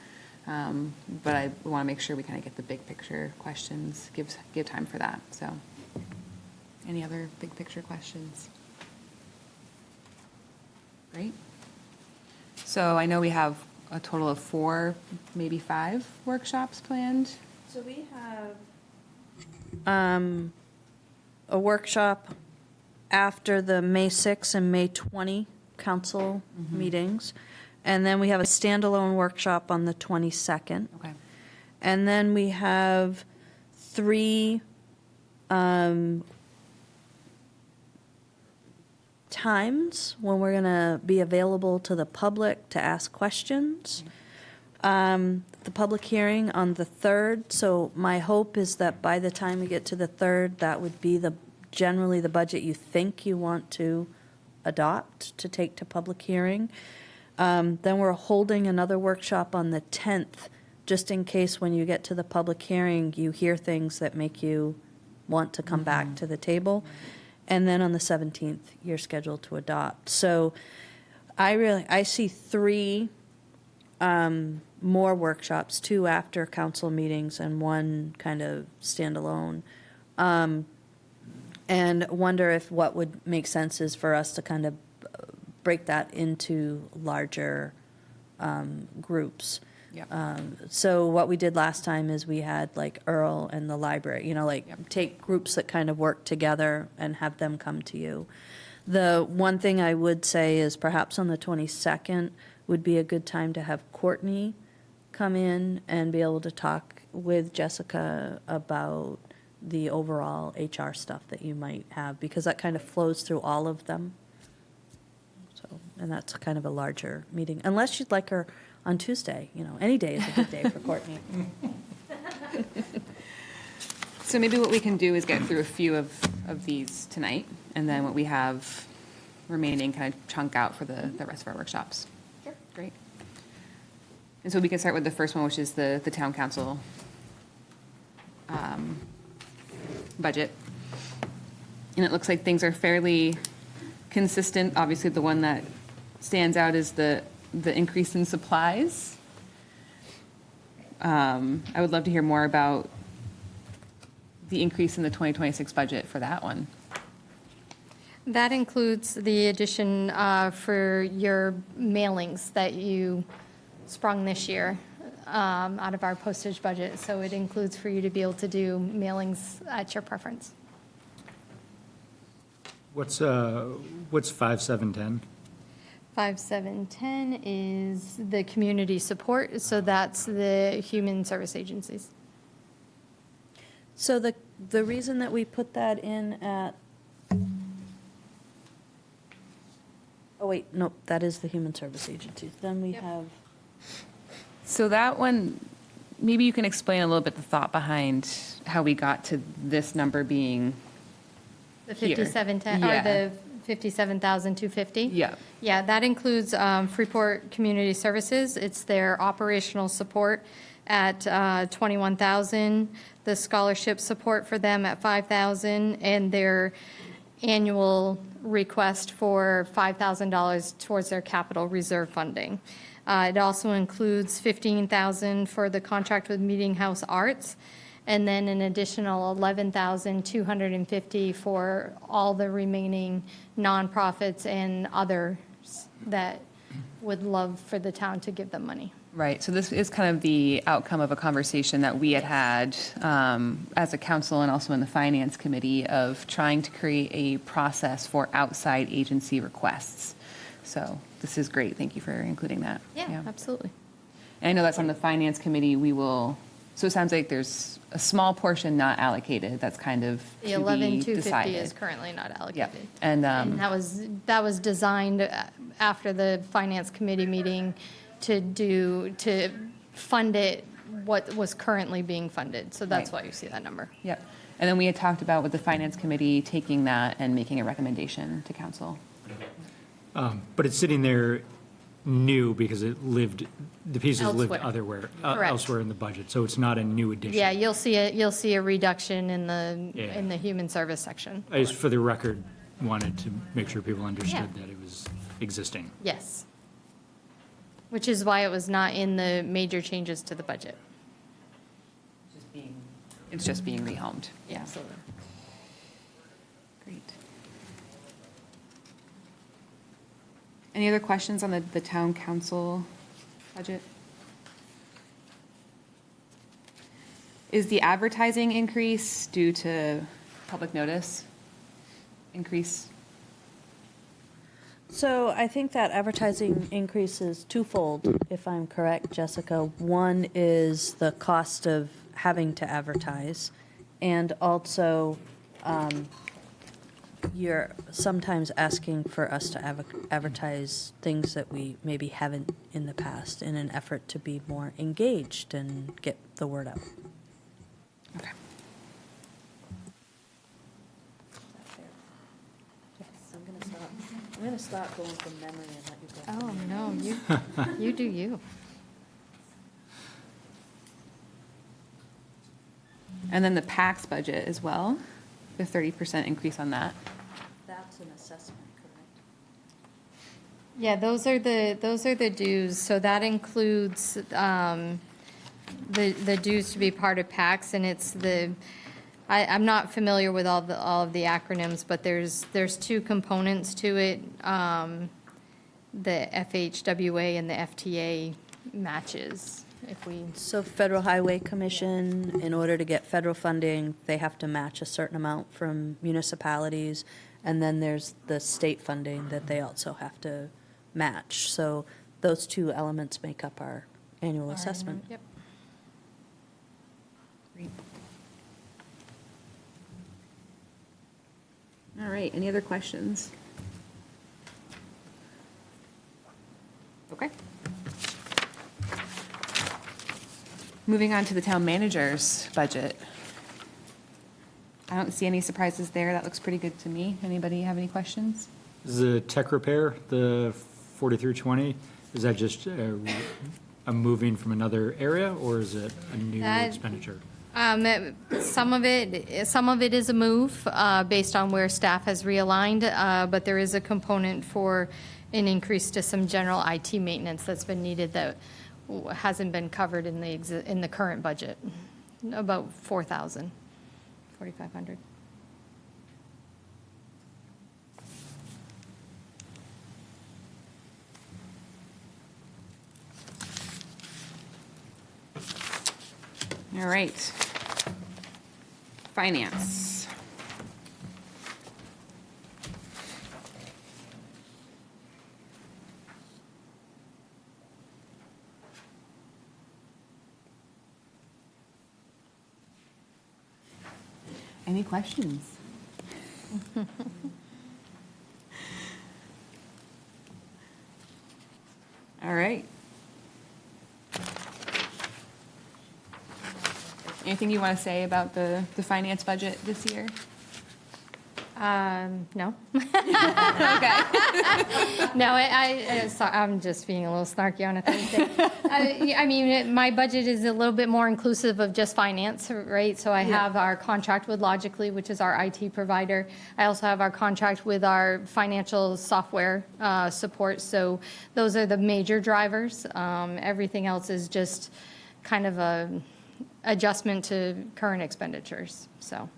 But I want to make sure we kind of get the big picture questions, give time for that. So any other big picture questions? Great. So I know we have a total of 4, maybe 5 workshops planned. So we have a workshop after the May 6 and May 20 council meetings. And then we have a standalone workshop on the 22nd. Okay. And then we have 3 times when we're going to be available to the public to ask questions. The public hearing on the 3rd. So my hope is that by the time we get to the 3rd, that would be generally the budget you think you want to adopt to take to public hearing. Then we're holding another workshop on the 10th, just in case when you get to the public hearing, you hear things that make you want to come back to the table. And then on the 17th, you're scheduled to adopt. So I see 3 more workshops, 2 after council meetings and 1 kind of standalone. And wonder if what would make sense is for us to kind of break that into larger groups. Yep. So what we did last time is we had like Earl and the library, take groups that kind of work together and have them come to you. The one thing I would say is perhaps on the 22nd would be a good time to have Courtney come in and be able to talk with Jessica about the overall HR stuff that you might have, because that kind of flows through all of them. So, and that's kind of a larger meeting, unless you'd like her on Tuesday, any day is a good day for Courtney. So maybe what we can do is get through a few of these tonight, and then what we have remaining kind of chunk out for the rest of our workshops. Sure. Great. And so we can start with the first one, which is the town council budget. And it looks like things are fairly consistent. Obviously, the one that stands out is the increase in supplies. I would love to hear more about the increase in the 2026 budget for that one. That includes the addition for your mailings that you sprung this year out of our postage budget. So it includes for you to be able to do mailings at your preference. What's 5710? 5710 is the community support, so that's the human service agencies. So the reason that we put that in at, oh wait, nope, that is the human service agencies. Then we have, So that one, maybe you can explain a little bit the thought behind how we got to this number being The here. 5710, Yeah. or the 57,250? Yeah. Yeah, that includes Freeport Community Services. It's their operational support at 21,000, the scholarship support for them at 5,000, and their annual request for $5,000 towards their capital reserve funding. It also includes 15,000 for the contract with Meeting House Arts, and then an additional 11,250 for all the remaining nonprofits and others that would love for the town to give them money. Right, so this is kind of the outcome of a conversation that we had as a council and also in the finance committee of trying to create a process for outside agency requests. So this is great, thank you for including that. Yeah, absolutely. And I know that's on the finance committee, we will, so it sounds like there's a small portion not allocated, that's kind of The to be 11,250 decided. is currently not Yep, allocated. and, And that was designed after the finance committee meeting to fund it what was currently being funded. So that's Right. why you see that number. yep. And then we had talked about with the finance committee taking that and making a recommendation to council. But it's sitting there new because it lived, the pieces lived Elsewhere. elsewhere, Correct. elsewhere in the budget, so it's not a new addition. Yeah, you'll see a reduction in Yeah. the human service section. I just, for the record, wanted to make sure people understood Yeah. that it was existing. Yes. Which is why it was not in the major changes to the budget. It's just being rehomed. Yeah. Absolutely. Great. Any other questions on the town council budget? Is the advertising increase due to public notice increase? So I think that advertising increase is twofold, if I'm correct, Jessica. One is the cost of having to advertise, and also you're sometimes asking for us to advertise things that we maybe haven't in the past in an effort to be more engaged and get the word out. Okay. I'm going to stop going from memory and let you go. Oh, no, you do you. And then the PAX budget as well, the 30% increase on that. That's an assessment, correct? Yeah, those are the dues. So that includes the dues to be part of PAX, and it's I'm not familiar with all of the acronyms, but there's two components to it. The FHWA and the FTA matches, if we, So Federal Highway Commission, in order to get federal funding, they have to match a certain amount from municipalities. And then there's the state funding that they also have to match. So those two elements make up our annual assessment. Yep. Great. All right, any other questions? Okay. Moving on to the town manager's budget. I don't see any surprises there. That looks pretty good to me. Anybody have any questions? Is the tech repair, the 4320, is that just a moving from another area, or is it a new expenditure? Some of it is a move based on where staff has realigned, but there is a component for an increase to some general IT maintenance that's been needed that hasn't been covered in the current budget, about 4,000, 4,500. All right. Finance. Any questions? All right. Anything you want to say about the finance budget this year? No. Okay. No, I'm just being a little snarky on a Thursday. I mean, my budget is a little bit more inclusive of just finance, right? So I have our contract with Logically, which is our IT provider. I also have our contract with our financial software support. So those are the major drivers. Everything else is just kind of a adjustment to current expenditures, so.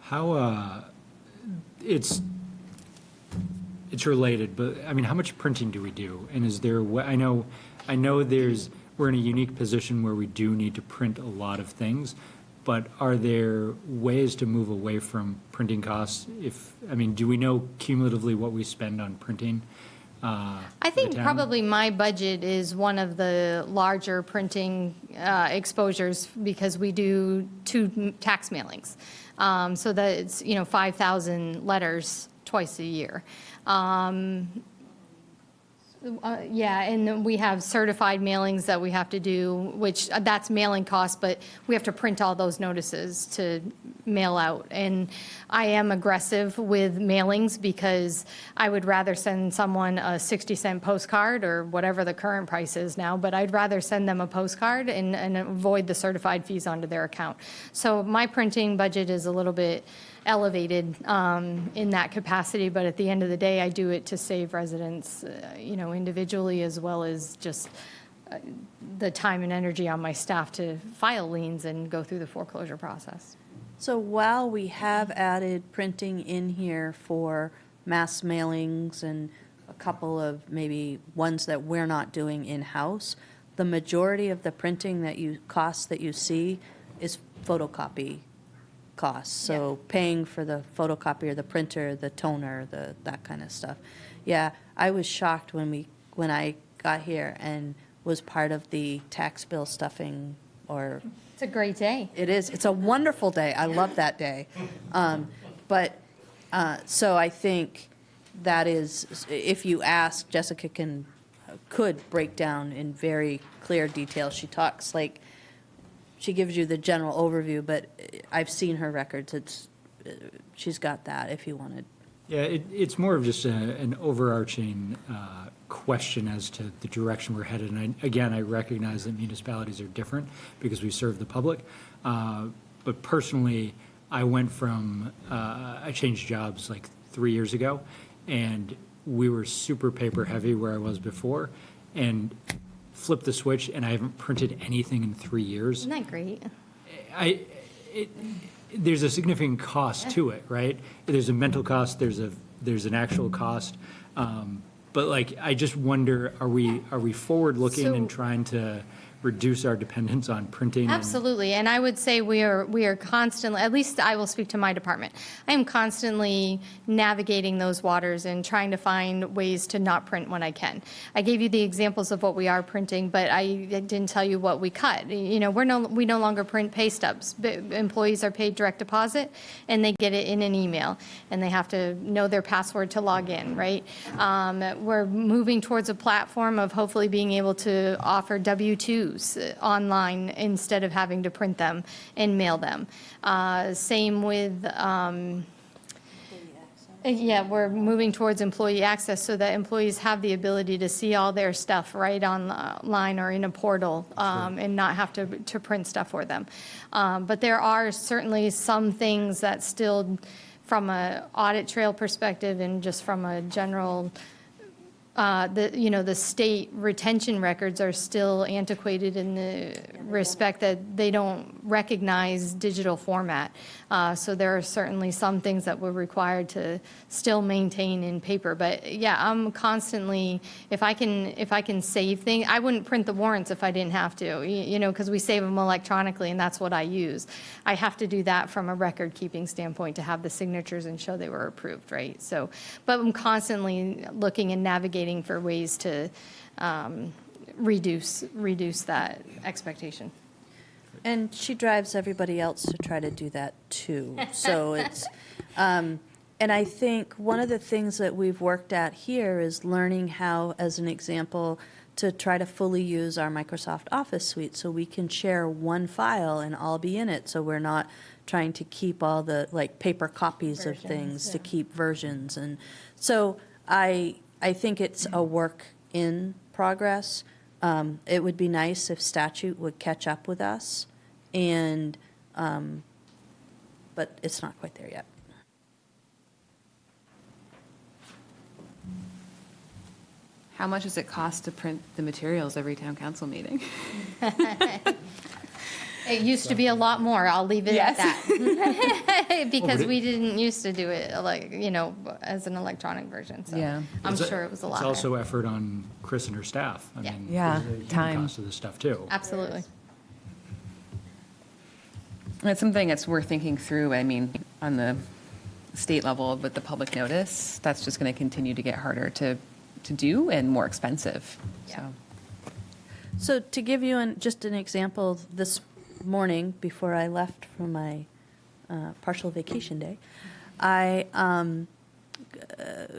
How, it's related, but I mean, how much printing do we do? And is there, I know we're in a unique position where we do need to print a lot of things, but are there ways to move away from printing costs? Do we know cumulatively what we spend on printing? I for the think town? probably my budget is one of the larger printing exposures because we do 2 tax mailings. So that it's, 5,000 letters twice a year. Yeah, and then we have certified mailings that we have to do, which that's mailing costs, but we have to print all those notices to mail out. And I am aggressive with mailings because I would rather send someone a 60-cent postcard or whatever the current price is now, but I'd rather send them a postcard and avoid the certified fees onto their account. So my printing budget is a little bit elevated in that capacity, but at the end of the day, I do it to save residents, individually, as well as just the time and energy on my staff to file liens and go through the foreclosure process. So while we have added printing in here for mass mailings and a couple of maybe ones that we're not doing in-house, the majority of the printing costs that you see is photocopy costs. So paying for the photocopier, the printer, the toner, that kind of stuff. Yeah, I was shocked when I got here and was part of the tax bill stuffing or. It's a great day. It is. It's a wonderful day. I love that day. So I think that is, if you ask, Jessica could break down in very clear detail. She talks like, she gives you the general overview, but I've seen her records. She's got that if you wanted. Yeah, it's more of just an overarching question as to the direction we're headed. And I recognize that municipalities are different because we serve the public. But personally, I changed jobs like 3 years ago, and we were super paper heavy where I was before, and flipped the switch, and I haven't printed anything in 3 years. Isn't that great? There's a significant cost to it, right? There's a mental cost, there's an actual cost. But like, I just wonder, are we forward-looking and trying to reduce our dependence on printing? Absolutely, and I would say we are constantly, at least I will speak to my department, I am constantly navigating those waters and trying to find ways to not print when I can. I gave you the examples of what we are printing, but I didn't tell you what we cut. We no longer print pay stubs. Employees are paid direct deposit, and they get it in an email, and they have to know their password to log in, right? We're moving towards a platform of hopefully being able to offer W-2s online instead of having to print them and mail them. Same with, we're moving towards employee access so that employees have the ability to see all their stuff right online or in a portal and not have to print stuff for them. But there are certainly some things that still, from an audit trail perspective and just from a general the state retention records are still antiquated in the respect that they don't recognize digital format. So there are certainly some things that we're required to still maintain in paper. But yeah, I'm constantly, if I can save things, I wouldn't print the warrants if I didn't have to, because we save them electronically and that's what I use. I have to do that from a record keeping standpoint to have the signatures and show they were approved, right? So, but I'm constantly looking and navigating for ways to reduce that expectation. And she drives everybody else to try to do that too. So it's, and I think one of the things that we've worked at here is learning how, as an example, to try to fully use our Microsoft Office suite so we can share one file and all be in it. So we're not trying to keep all the like paper copies of things to keep versions. And so I think it's a work in progress. It would be nice if statute would catch up with us, and but it's not quite there yet. How much does it cost to print the materials every town council meeting? It used to be a lot more, I'll leave it at Yes. that. Because it- we didn't used to do it like, as an electronic version, so. Yeah. I'm sure it was a lot It's higher. also effort on Chris and her staff. I Yeah. mean, Yeah, there's a human time. cost to this stuff, too. Absolutely. It's something that's worth thinking through. I mean, on the state level with the public notice, that's just going to continue to get harder to do and more expensive. Yeah. So, So to give you just an example, this morning, before I left for my partial vacation day,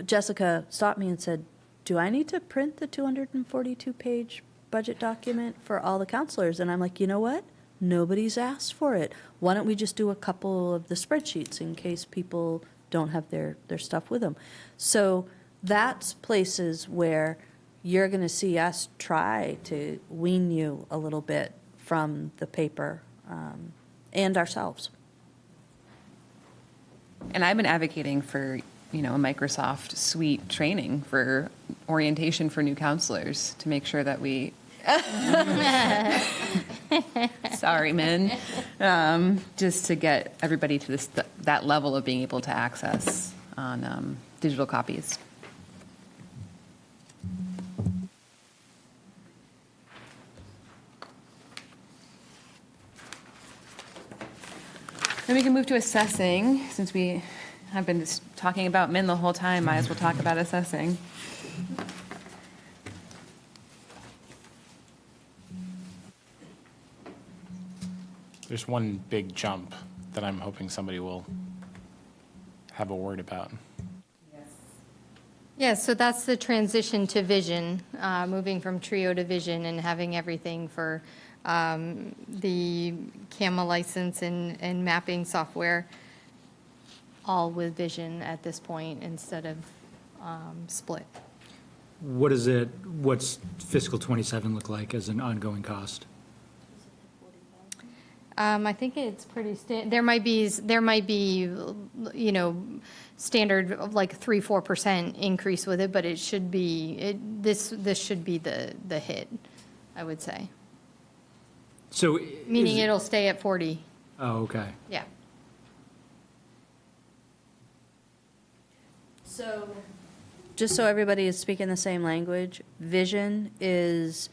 Jessica stopped me and said, do I need to print the 242-page budget document for all the counselors? And I'm like, you know what? Nobody's asked for it. Why don't we just do a couple of the spreadsheets in case people don't have their stuff with them? So that's places where you're going to see us try to wean you a little bit from the paper and ourselves. and I've been advocating for, a Microsoft suite training for orientation for new counselors to make sure that we, sorry, men, just to get everybody to that level of being able to access on digital copies. Then we can move to assessing, since we have been just talking about men the whole time, might as well talk about assessing. There's one big jump that I'm hoping somebody will have a word about. Yeah, so that's the transition to vision, moving from Trio to Vision and having everything for the CAMA license and mapping software, all with Vision at this point instead of split. What's fiscal '27 look like as an ongoing cost? I think it's pretty there might be, standard of like 3-4% increase with it, but it should be, this should be the hit, I would say. So. Meaning is- it'll stay at 40, Oh, okay. yeah. So, just so everybody is speaking the same language, Vision is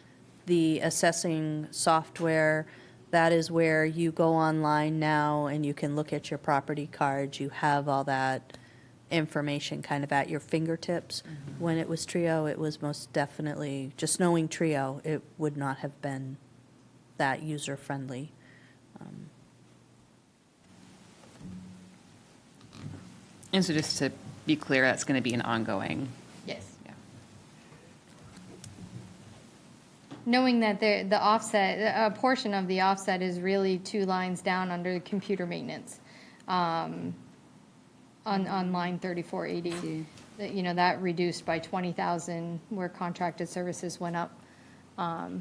the assessing software. That is where you go online now and you can look at your property cards. You have all that information kind of at your fingertips. When it was Trio, it was most definitely, just knowing Trio, it would not have been that user-friendly. And so just to be clear, that's going to be an ongoing. Yes. Yeah. Knowing that the offset, a portion of the offset is really 2 lines down under computer maintenance, on line 3480. That reduced by 20,000 where contracted services went up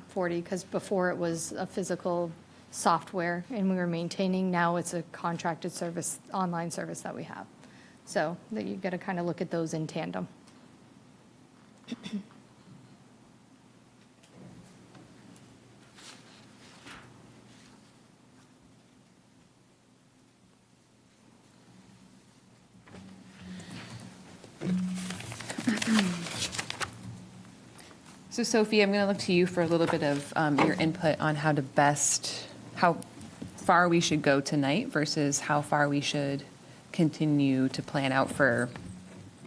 40, because before it was a physical software and we were maintaining, now it's a contracted service, online service that we have. So that you got to kind of look at those in tandem. So Sophie, I'm going to look to you for a little bit of your input on how far we should go tonight versus how far we should continue to plan out for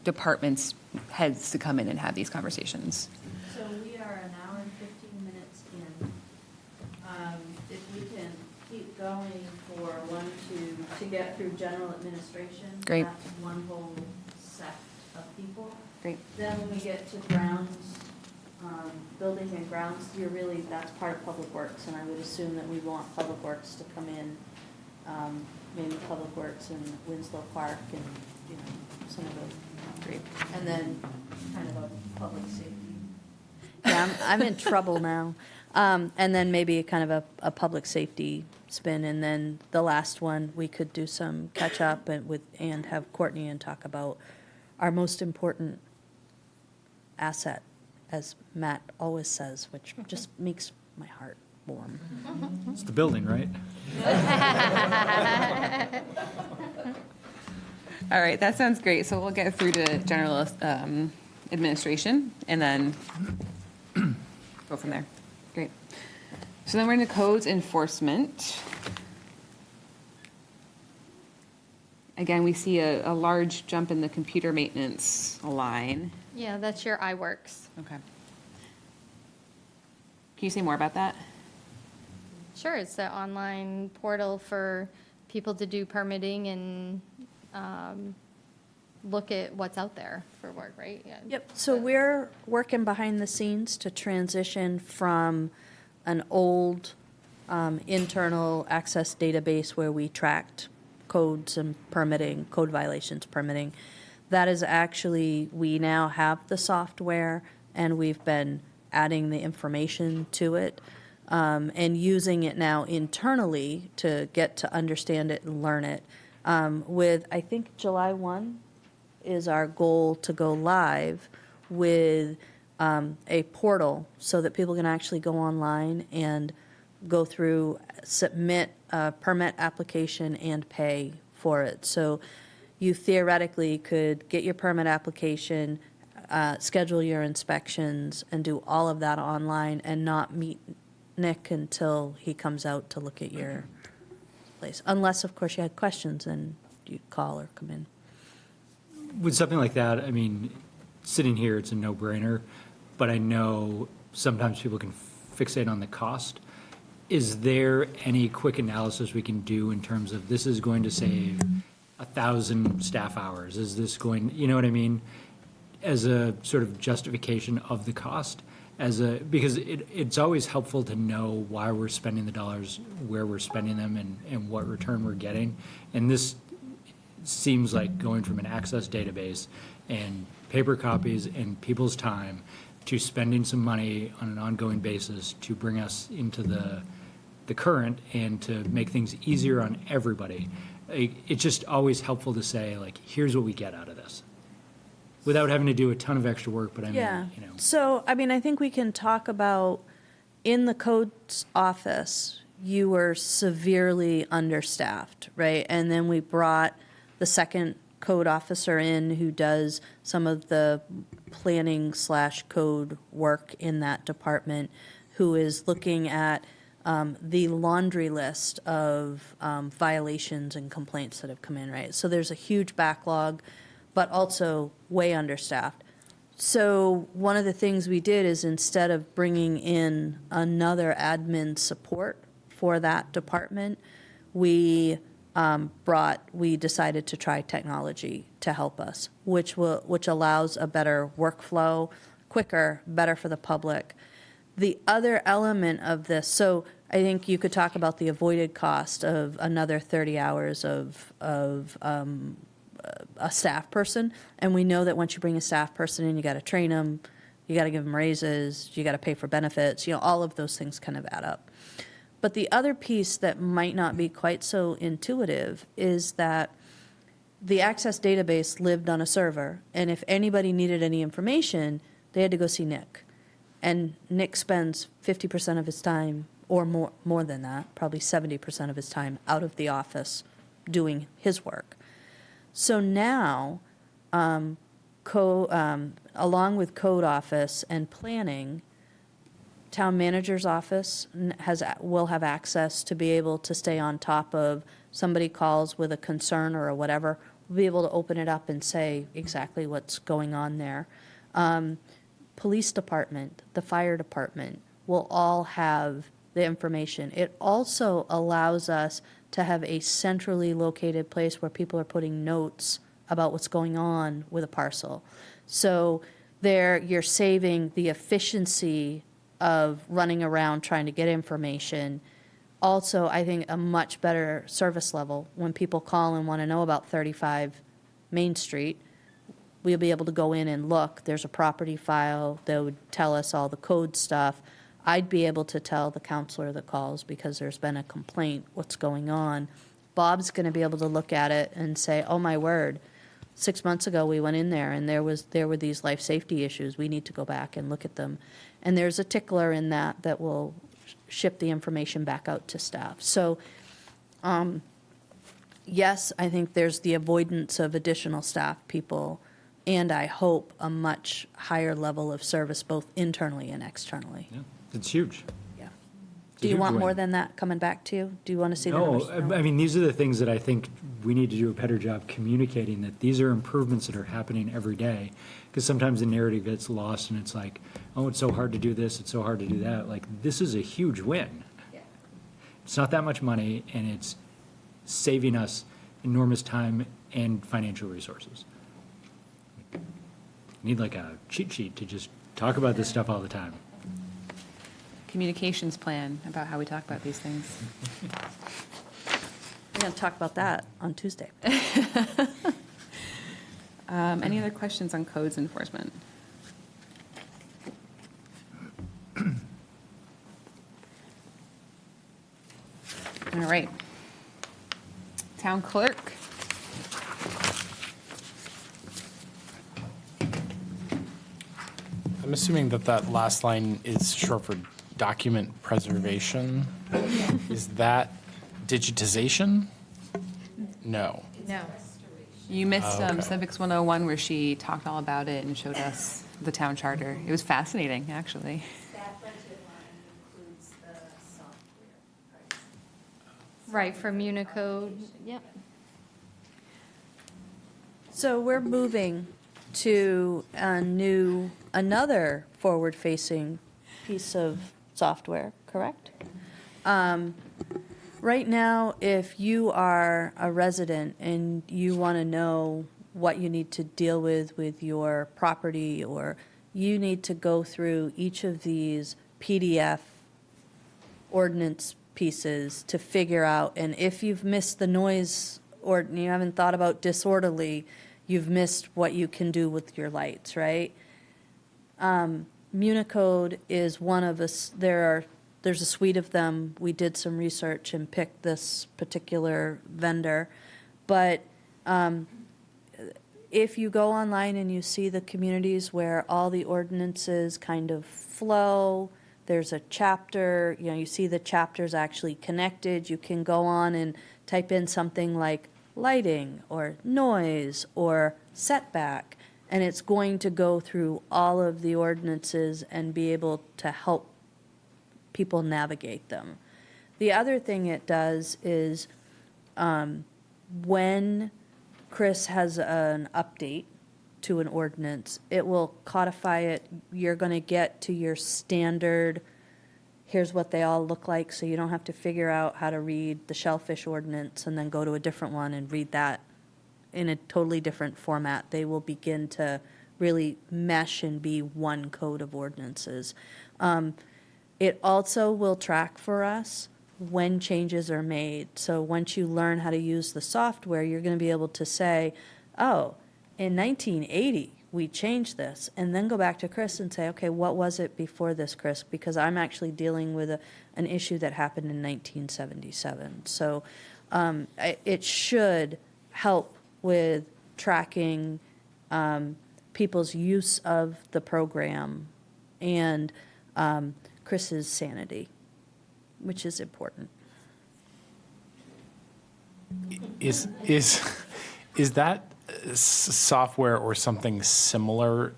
departments heads to come in and have these conversations. So we are an hour and 15 minutes in. If we can keep going for to get through general administration. Great. That's one whole set of people. Great. Then when we get to grounds Building and grounds, that's part of Public Works, and I would assume that we want Public Works to come in, maybe Public Works in Winslow Park and, some of the, Great. and then kind of a public safety. Yeah, I'm in trouble now. And then maybe kind of a public safety spin, and then the last one, we could do some catch up and have Courtney and talk about our most important asset, as Matt always says, which just makes my heart warm. It's the building, right? All right, that sounds great. So we'll get through to general administration and then go from there. Great. So then we're into codes enforcement. Again, we see a large jump in the computer maintenance line. Yeah, that's your iWorks. Okay. Can you say more about that? Sure, it's the online portal for people to do permitting and look at what's out there for work, right? Yeah. Yep, so we're working behind the scenes to transition from an old internal access database where we tracked codes and permitting, code violations permitting. That is actually, we now have the software and we've been adding the information to it and using it now internally to get to understand it and learn it. With, I think, July 1 is our goal to go live with a portal so that people can actually go online and go through, submit a permit application and pay for it. So you theoretically could get your permit application, schedule your inspections, and do all of that online and not meet Nick until he comes out to look at your place. Unless, of course, you had questions and you call or come in. With something like that, I mean, sitting here, it's a no-brainer, but I know sometimes people can fixate on the cost. Is there any quick analysis we can do in terms of this is going to save 1,000 staff hours? Is this going, you know what I mean? As a sort of justification of the cost, because it's always helpful to know why we're spending the dollars, where we're spending them, and what return we're getting. And this seems like going from an access database and paper copies and people's time to spending some money on an ongoing basis to bring us into the current and to make things easier on everybody. It's just always helpful to say, like, here's what we get out of this, without having to do a ton of extra work, but I mean, Yeah. you know. So, I mean, I think we can talk about, in the codes office, you were severely understaffed, right? And then we brought the second code officer in who does some of the planning/code work in that department, who is looking at the laundry list of violations and complaints that have come in, right? So there's a huge backlog, but also way understaffed. So one of the things we did is, instead of bringing in another admin support for that department, we decided to try technology to help us, which allows a better workflow, quicker, better for the public. The other element of this, so I think you could talk about the avoided cost of another 30 hours of a staff person, and we know that once you bring a staff person in, you got to train them, you got to give them raises, you got to pay for benefits, all of those things kind of add up. But the other piece that might not be quite so intuitive is that the Access database lived on a server, and if anybody needed any information, they had to go see Nick. And Nick spends 50% of his time, or more than that, probably 70% of his time out of the office doing his work. So now, along with code office and planning, town manager's office will have access to be able to stay on top of somebody calls with a concern or whatever. We'll be able to open it up and say exactly what's going on there. Police department, the fire department will all have the information. It also allows us to have a centrally located place where people are putting notes about what's going on with a parcel. So there you're saving the efficiency of running around trying to get information. Also, I think a much better service level. When people call and want to know about 35 Main Street, we'll be able to go in and look. There's a property file. They would tell us all the code stuff. I'd be able to tell the counselor that calls because there's been a complaint, what's going on. Bob's going to be able to look at it and say, oh, my word, 6 months ago we went in there and there were these life safety issues. We need to go back and look at them. And there's a tickler in that will ship the information back out to staff. So, yes, I think there's the avoidance of additional staff people, and I hope a much higher level of service both internally and externally. Yeah, it's huge. Yeah. a Do you huge want more win. than that coming back to you? Do you want to see the numbers? No, I mean, these are the things that I think we need to do a better job communicating, that these are improvements that are happening every day. Because sometimes the narrative gets lost and it's like, oh, it's so hard to do this, it's so hard to do that. Like, this is a huge win. It's not that much money, and it's saving us enormous time and financial resources. Need like a cheat sheet to just talk about this stuff all the time. Communications plan about how we talk about these things. We're going to talk about that on Tuesday. Any other questions on codes enforcement? All right. Town clerk. I'm assuming that that last line is short for document preservation. Is that digitization? No. No. You missed okay. Civics 101 where she talked all about it and showed us the town charter. It was fascinating, actually. That budget line includes the software price. Right, from Unicode, yep. So we're moving to another forward-facing piece of software, correct? Right now, if you are a resident and you want to know what you need to deal with your property, or you need to go through each of these PDF ordinance pieces to figure out, and if you've missed the noise or you haven't thought about disorderly, you've missed what you can do with your lights, right? Municode is one of us. There's a suite of them. We did some research and picked this particular vendor. But if you go online and you see the communities where all the ordinances kind of flow, there's a chapter, you see the chapters actually connected. You can go on and type in something like lighting or noise or setback, and it's going to go through all of the ordinances and be able to help people navigate them. The other thing it does is when Chris has an update to an ordinance, it will codify it. You're going to get to your standard, here's what they all look like, so you don't have to figure out how to read the shellfish ordinance and then go to a different one and read that in a totally different format. They will begin to really mesh and be one code of ordinances. It also will track for us when changes are made. So once you learn how to use the software, you're going to be able to say, oh, in 1980, we changed this, and then go back to Chris and say, okay, what was it before this, Chris? Because I'm actually dealing with an issue that happened in 1977. So it should help with tracking people's use of the program and Chris's sanity, which is important. Is that software or something similar,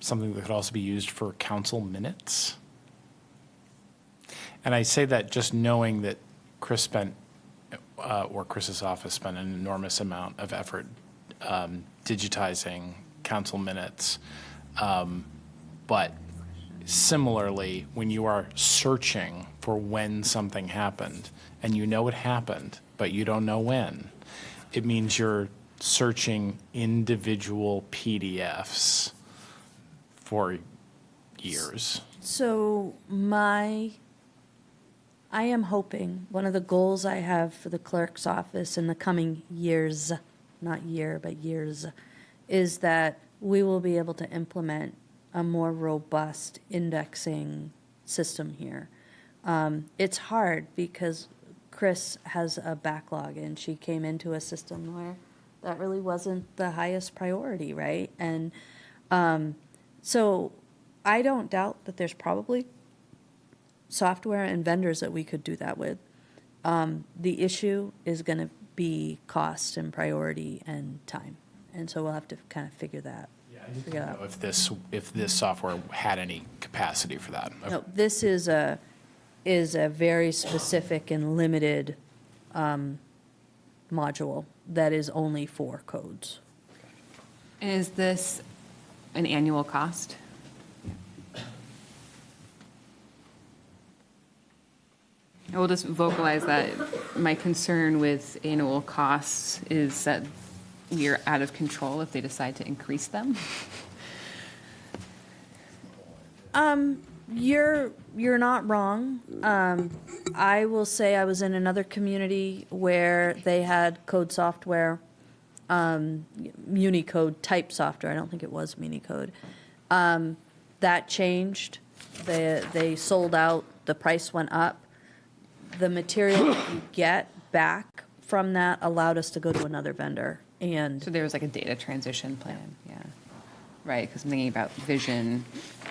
something that could also be used for council minutes? And I say that just knowing that Chris spent, or Chris's office spent an enormous amount of effort digitizing council minutes. But similarly, when you are searching for when something happened, and you know it happened, but you don't know when, it means you're searching individual PDFs for years. So I am hoping, one of the goals I have for the clerk's office in the coming years, not year, but years, is that we will be able to implement a more robust indexing system here. It's hard because Chris has a backlog and she came into a system where that really wasn't the highest priority, right? And so I don't doubt that there's probably software and vendors that we could do that with. The issue is going to be cost and priority and time. And so we'll have to kind of figure that out. If this software had any capacity for that. No, this is a very specific and limited module that is only for codes. Is this an annual cost? I will just vocalize that my concern with annual costs is that we are out of control if they decide to increase them. You're not wrong. I will say I was in another community where they had code software, Municode type software. I don't think it was Municode. That changed. They sold out. The price went up. The material that you get back from that allowed us to go to another vendor. And So there was like a data transition plan, yeah. Right, because I'm thinking about Vision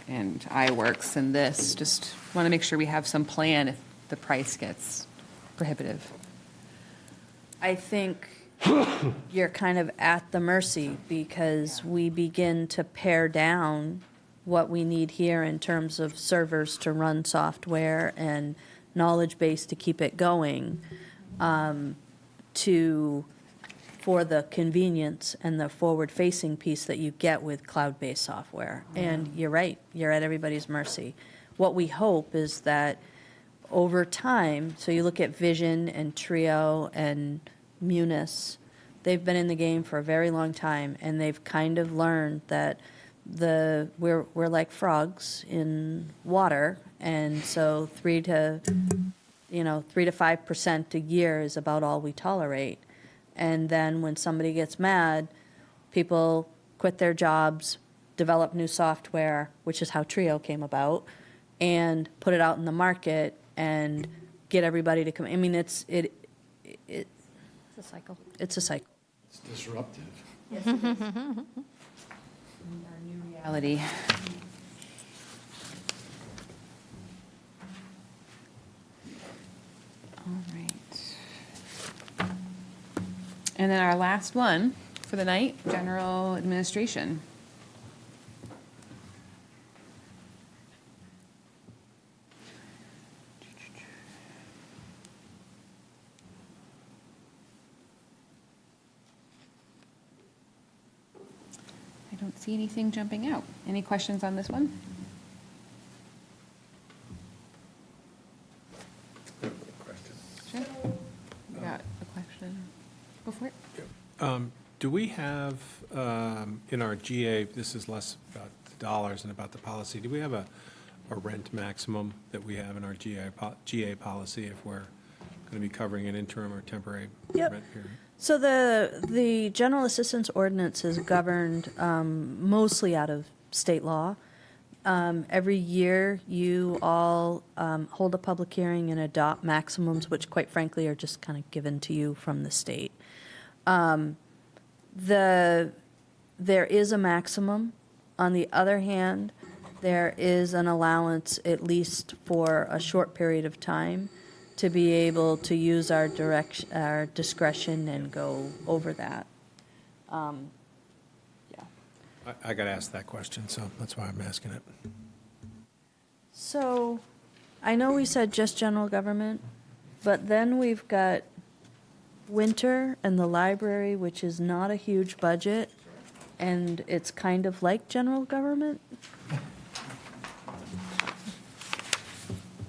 and iWorks and this, just want to make sure we have some plan if the price gets prohibitive. I think you're kind of at the mercy because we begin to pare down what we need here in terms of servers to run software and knowledge base to keep it going, for the convenience and the forward-facing piece that you get with cloud-based software. And you're right, you're at everybody's mercy. What we hope is that over time, so you look at Vision and Trio and Munis, they've been in the game for a very long time, and they've kind of learned that we're like frogs in water, and so 3 to 5% a year is about all we tolerate. And then when somebody gets mad, people quit their jobs, develop new software, which is how Trio came about, and put it out in the market and get everybody to come. I mean, it's It's a cycle. a cycle. It's disruptive. Reality. All right. And then our last one for the night, general administration. I don't see anything jumping out. Any questions on this one? Sure. You got a question? Go for it. Do we have, in our GA, this is less about the dollars and about the policy, do we have a rent maximum that we have in our GA policy if we're going to be covering an interim or temporary Yep. rent period? So the general assistance ordinance is governed mostly out of state law. Every year, you all hold a public hearing and adopt maximums, which quite frankly are just kind of given to you from the state. There is a maximum. On the other hand, there is an allowance, at least for a short period of time, to be able to use our discretion and go over that. Yeah. I got to ask that question, so that's why I'm asking it. So, I know we said just general government, but then we've got winter and the library, which is not a huge budget, and it's kind of like general government.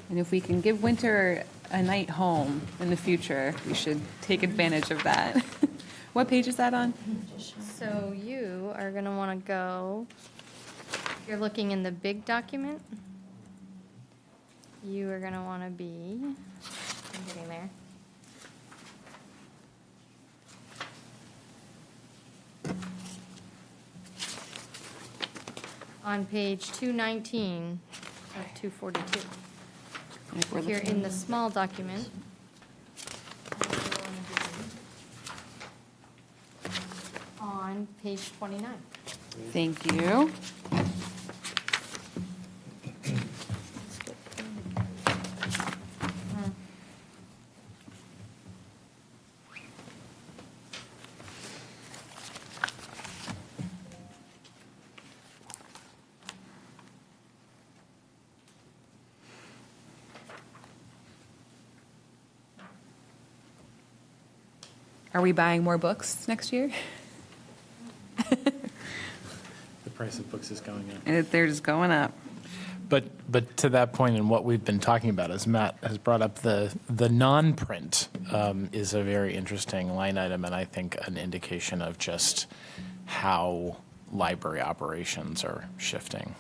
And if we can give winter a night home in the future, we should take advantage of that. What page is that on? So you are going to want to go you're looking in the big document, you are going to want to be, I'm getting there. On page 219 of 242. If you're in the small document, you're gonna be on page 29. Thank you. Are we buying more books next year? The price of books is going up. They're just going up. But to that point, and what we've been talking about, as Matt has brought up, the non-print is a very interesting line item, and I think an indication of just how library operations are shifting.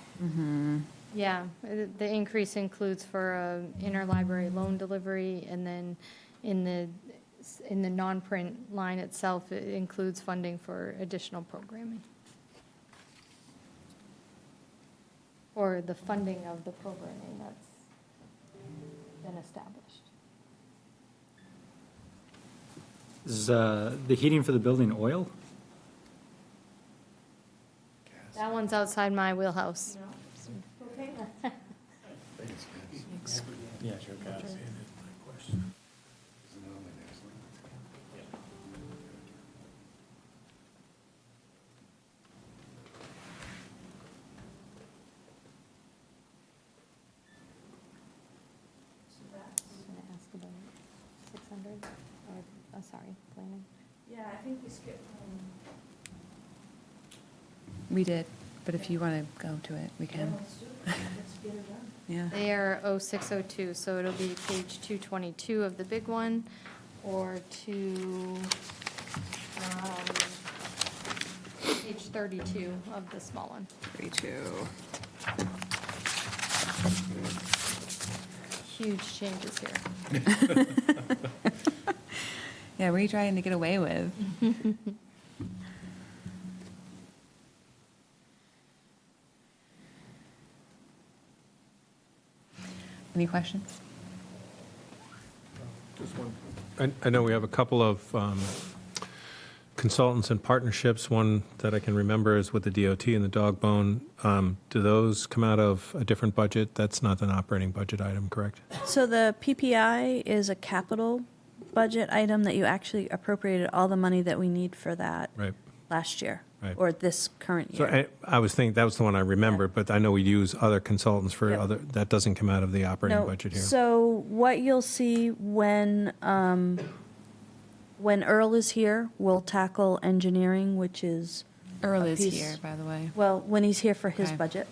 Yeah, the increase includes for interlibrary loan delivery, and then in the non-print line itself, it includes funding for additional programming. Or the funding of the programming that's been established. Is the heating for the building oil? That one's outside my wheelhouse. Yeah, sure. Can I ask about 600, or, sorry, planning? Yeah, I think we skipped We did, but if you want to go to it, we can. Let's get it done. Yeah. They are 0602, so it'll be page 222 of the big one, or page 32 of the small one. 32. Huge changes here. Yeah, what are you trying to get away with? Any questions? I know we have a couple of consultants and partnerships. One that I can remember is with the DOT and the dog bone. Do those come out of a different budget? That's not an operating budget item, correct? So the PPI is a capital budget item that you actually appropriated all the money that we need for that Right. last year, Right. or this current So year. I was thinking, that was the one I remembered, but I know we use other consultants for Yep. other, that doesn't come out of the operating No, budget here. so what you'll see when Earl is here, we'll tackle engineering, which is, Earl A is piece- here, by the way. well, when he's here for his Okay. budget.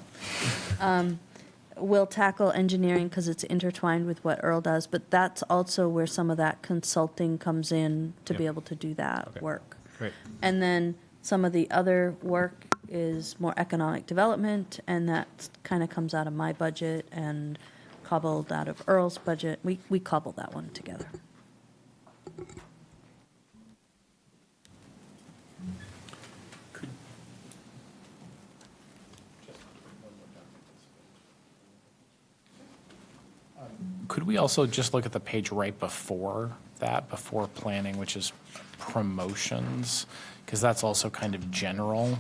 We'll tackle engineering because it's intertwined with what Earl does, but that's also where some of that consulting comes in to be Yep. able to do that Okay. work. Great. And then some of the other work is more economic development, and that kind of comes out of my budget and cobbled out of Earl's budget. We cobbled that one together. Could we also just look at the page right before that, before planning, which is promotions? Because that's also kind of general.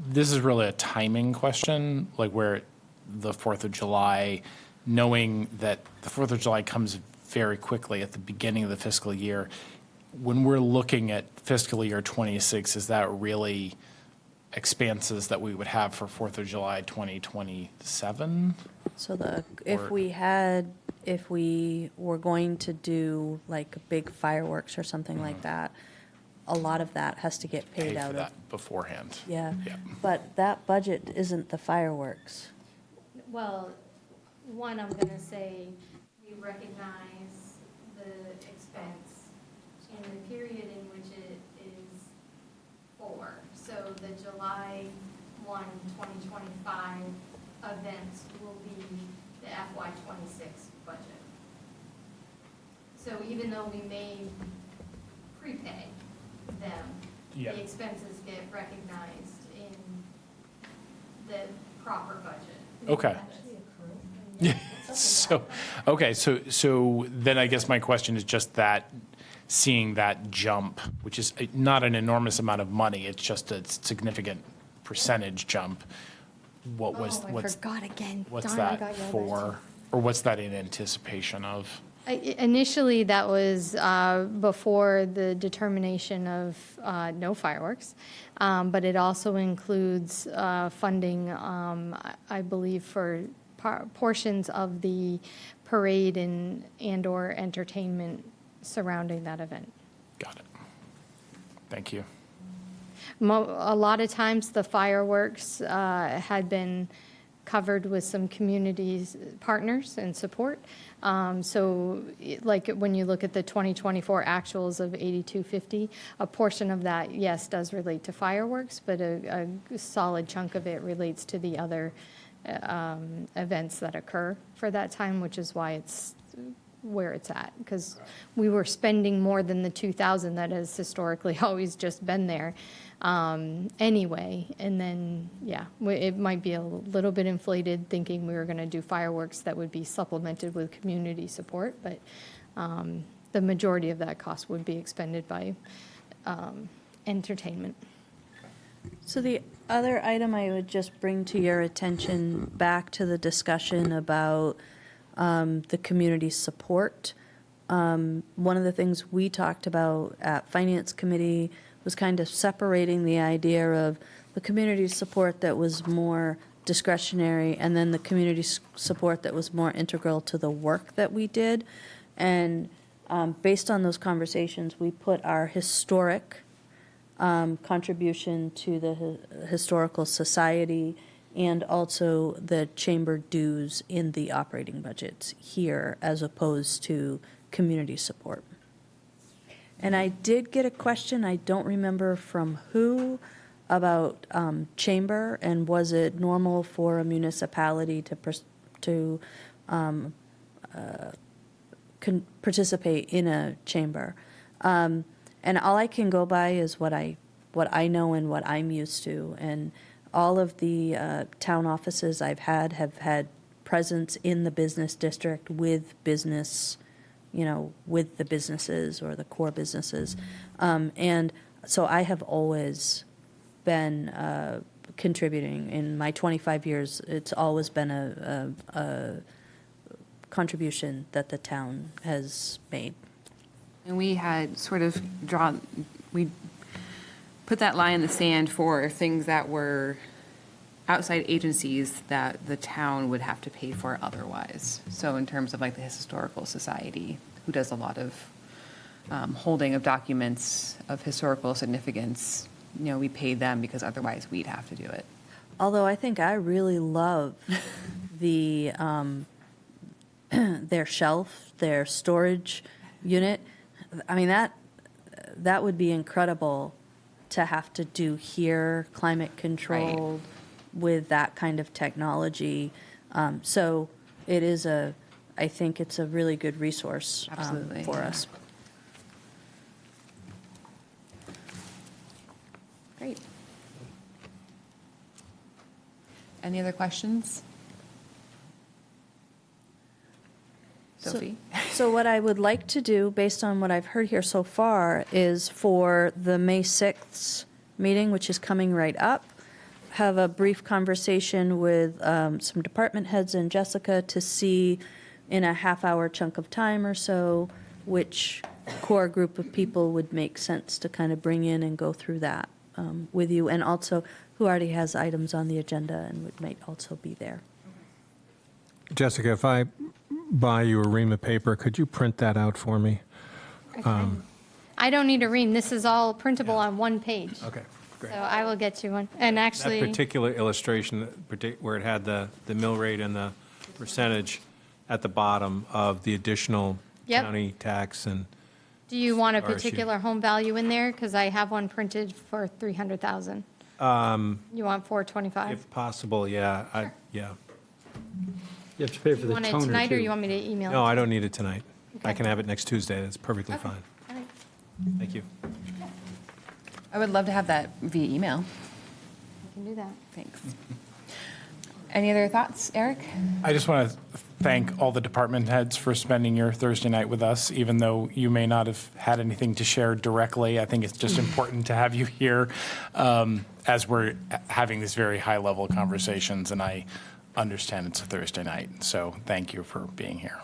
This is really a timing question, like where the 4th of July, knowing that the 4th of July comes very quickly at the beginning of the fiscal year. When we're looking at fiscal year 26, is that really expanses that we would have for 4th of July 2027? So Or- if we were going to do like big fireworks or something like that, a lot of that has to get Pay paid for out of. that beforehand. Yeah, Yeah. but that budget isn't the fireworks. Well, one, I'm going to say, we recognize the expense in the period in which it is 4. So the July 1, 2025 events will be the FY '26 budget. So even though we may prepay them, Yeah. the expenses get recognized in the proper budget. Okay. Yeah, so, okay, so then I guess my question is just that, seeing that jump, which is not an enormous amount of money, it's just a significant percentage jump. What was, Oh, I what's, forgot again. what's Darn, I that got yelled at. for? Or what's that in anticipation of? Initially, that was before the determination of no fireworks, but it also includes funding, I believe, for portions of the parade and/or entertainment surrounding that event. Got it. Thank you. A lot of times, the fireworks had been covered with some communities, partners and support. So like when you look at the 2024 actuals of 8250, a portion of that, yes, does relate to fireworks, but a solid chunk of it relates to the other events that occur for that time, which is why it's where it's at, because we were spending more than the 2,000 that has historically always just been there anyway. And then, yeah, it might be a little bit inflated thinking we were going to do fireworks that would be supplemented with community support, but the majority of that cost would be expended by entertainment. So the other item I would just bring to your attention, back to the discussion about the community support. One of the things we talked about at Finance Committee was kind of separating the idea of the community support that was more discretionary and then the community support that was more integral to the work that we did. And based on those conversations, we put our historic contribution to the Historical Society and also the chamber dues in the operating budgets here as opposed to community support. And I did get a question, I don't remember from who, about chamber, and was it normal for a municipality to participate in a chamber? And all I can go by is what I know and what I'm used to. And all of the town offices I've had have had presence in the business district with business, with the businesses or the core businesses. And so I have always been contributing. In my 25 years, it's always been a contribution that the town has made. And we had sort of we put that line in the sand for things that were outside agencies that the town would have to pay for otherwise. So in terms of like the Historical Society, who does a lot of holding of documents of historical significance, we paid them because otherwise we'd have to do it. Although I think I really love the their shelf, their storage unit. I mean, that would be incredible to have to do here, climate controlled, with that kind of technology. So it is I think it's a really good resource Absolutely, for yeah. us. Great. Any other questions? Sophie? So what I would like to do, based on what I've heard here so far, is for the May 6th meeting, which is coming right up, have a brief conversation with some department heads and Jessica to see in a half-hour chunk of time or so which core group of people would make sense to kind of bring in and go through that with you, and also who already has items on the agenda and might also be there. Jessica, if I buy you a ream of paper, could you print that out for me? I don't need a ream. This is all printable on one page. Okay, So great. I will get you one. And That actually, particular illustration, where it had the mill rate and the percentage at the bottom of the additional Yep. county tax and Do you want a RSU. particular home value in there? Because I have one printed for 300,000. You want 425? If possible, yeah, yeah. You have to pay for You the want it toner, tonight, or you too. want me to email it? No, to I you? don't need it tonight. I Okay. can have it next Tuesday, that's perfectly Okay. fine. All right. Thank you. I would love to have that via email. I can do that. Thanks. Any other thoughts, Eric? I just want to thank all the department heads for spending your Thursday night with us, even though you may not have had anything to share directly. I think it's just important to have you here as we're having these very high-level conversations, and I understand it's a Thursday night. So thank you for being here.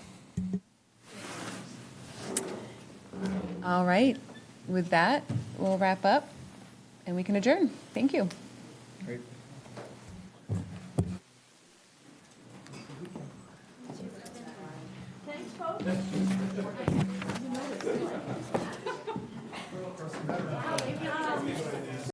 All right. With that, we'll wrap up and we can adjourn. Thank you. Thanks, folks.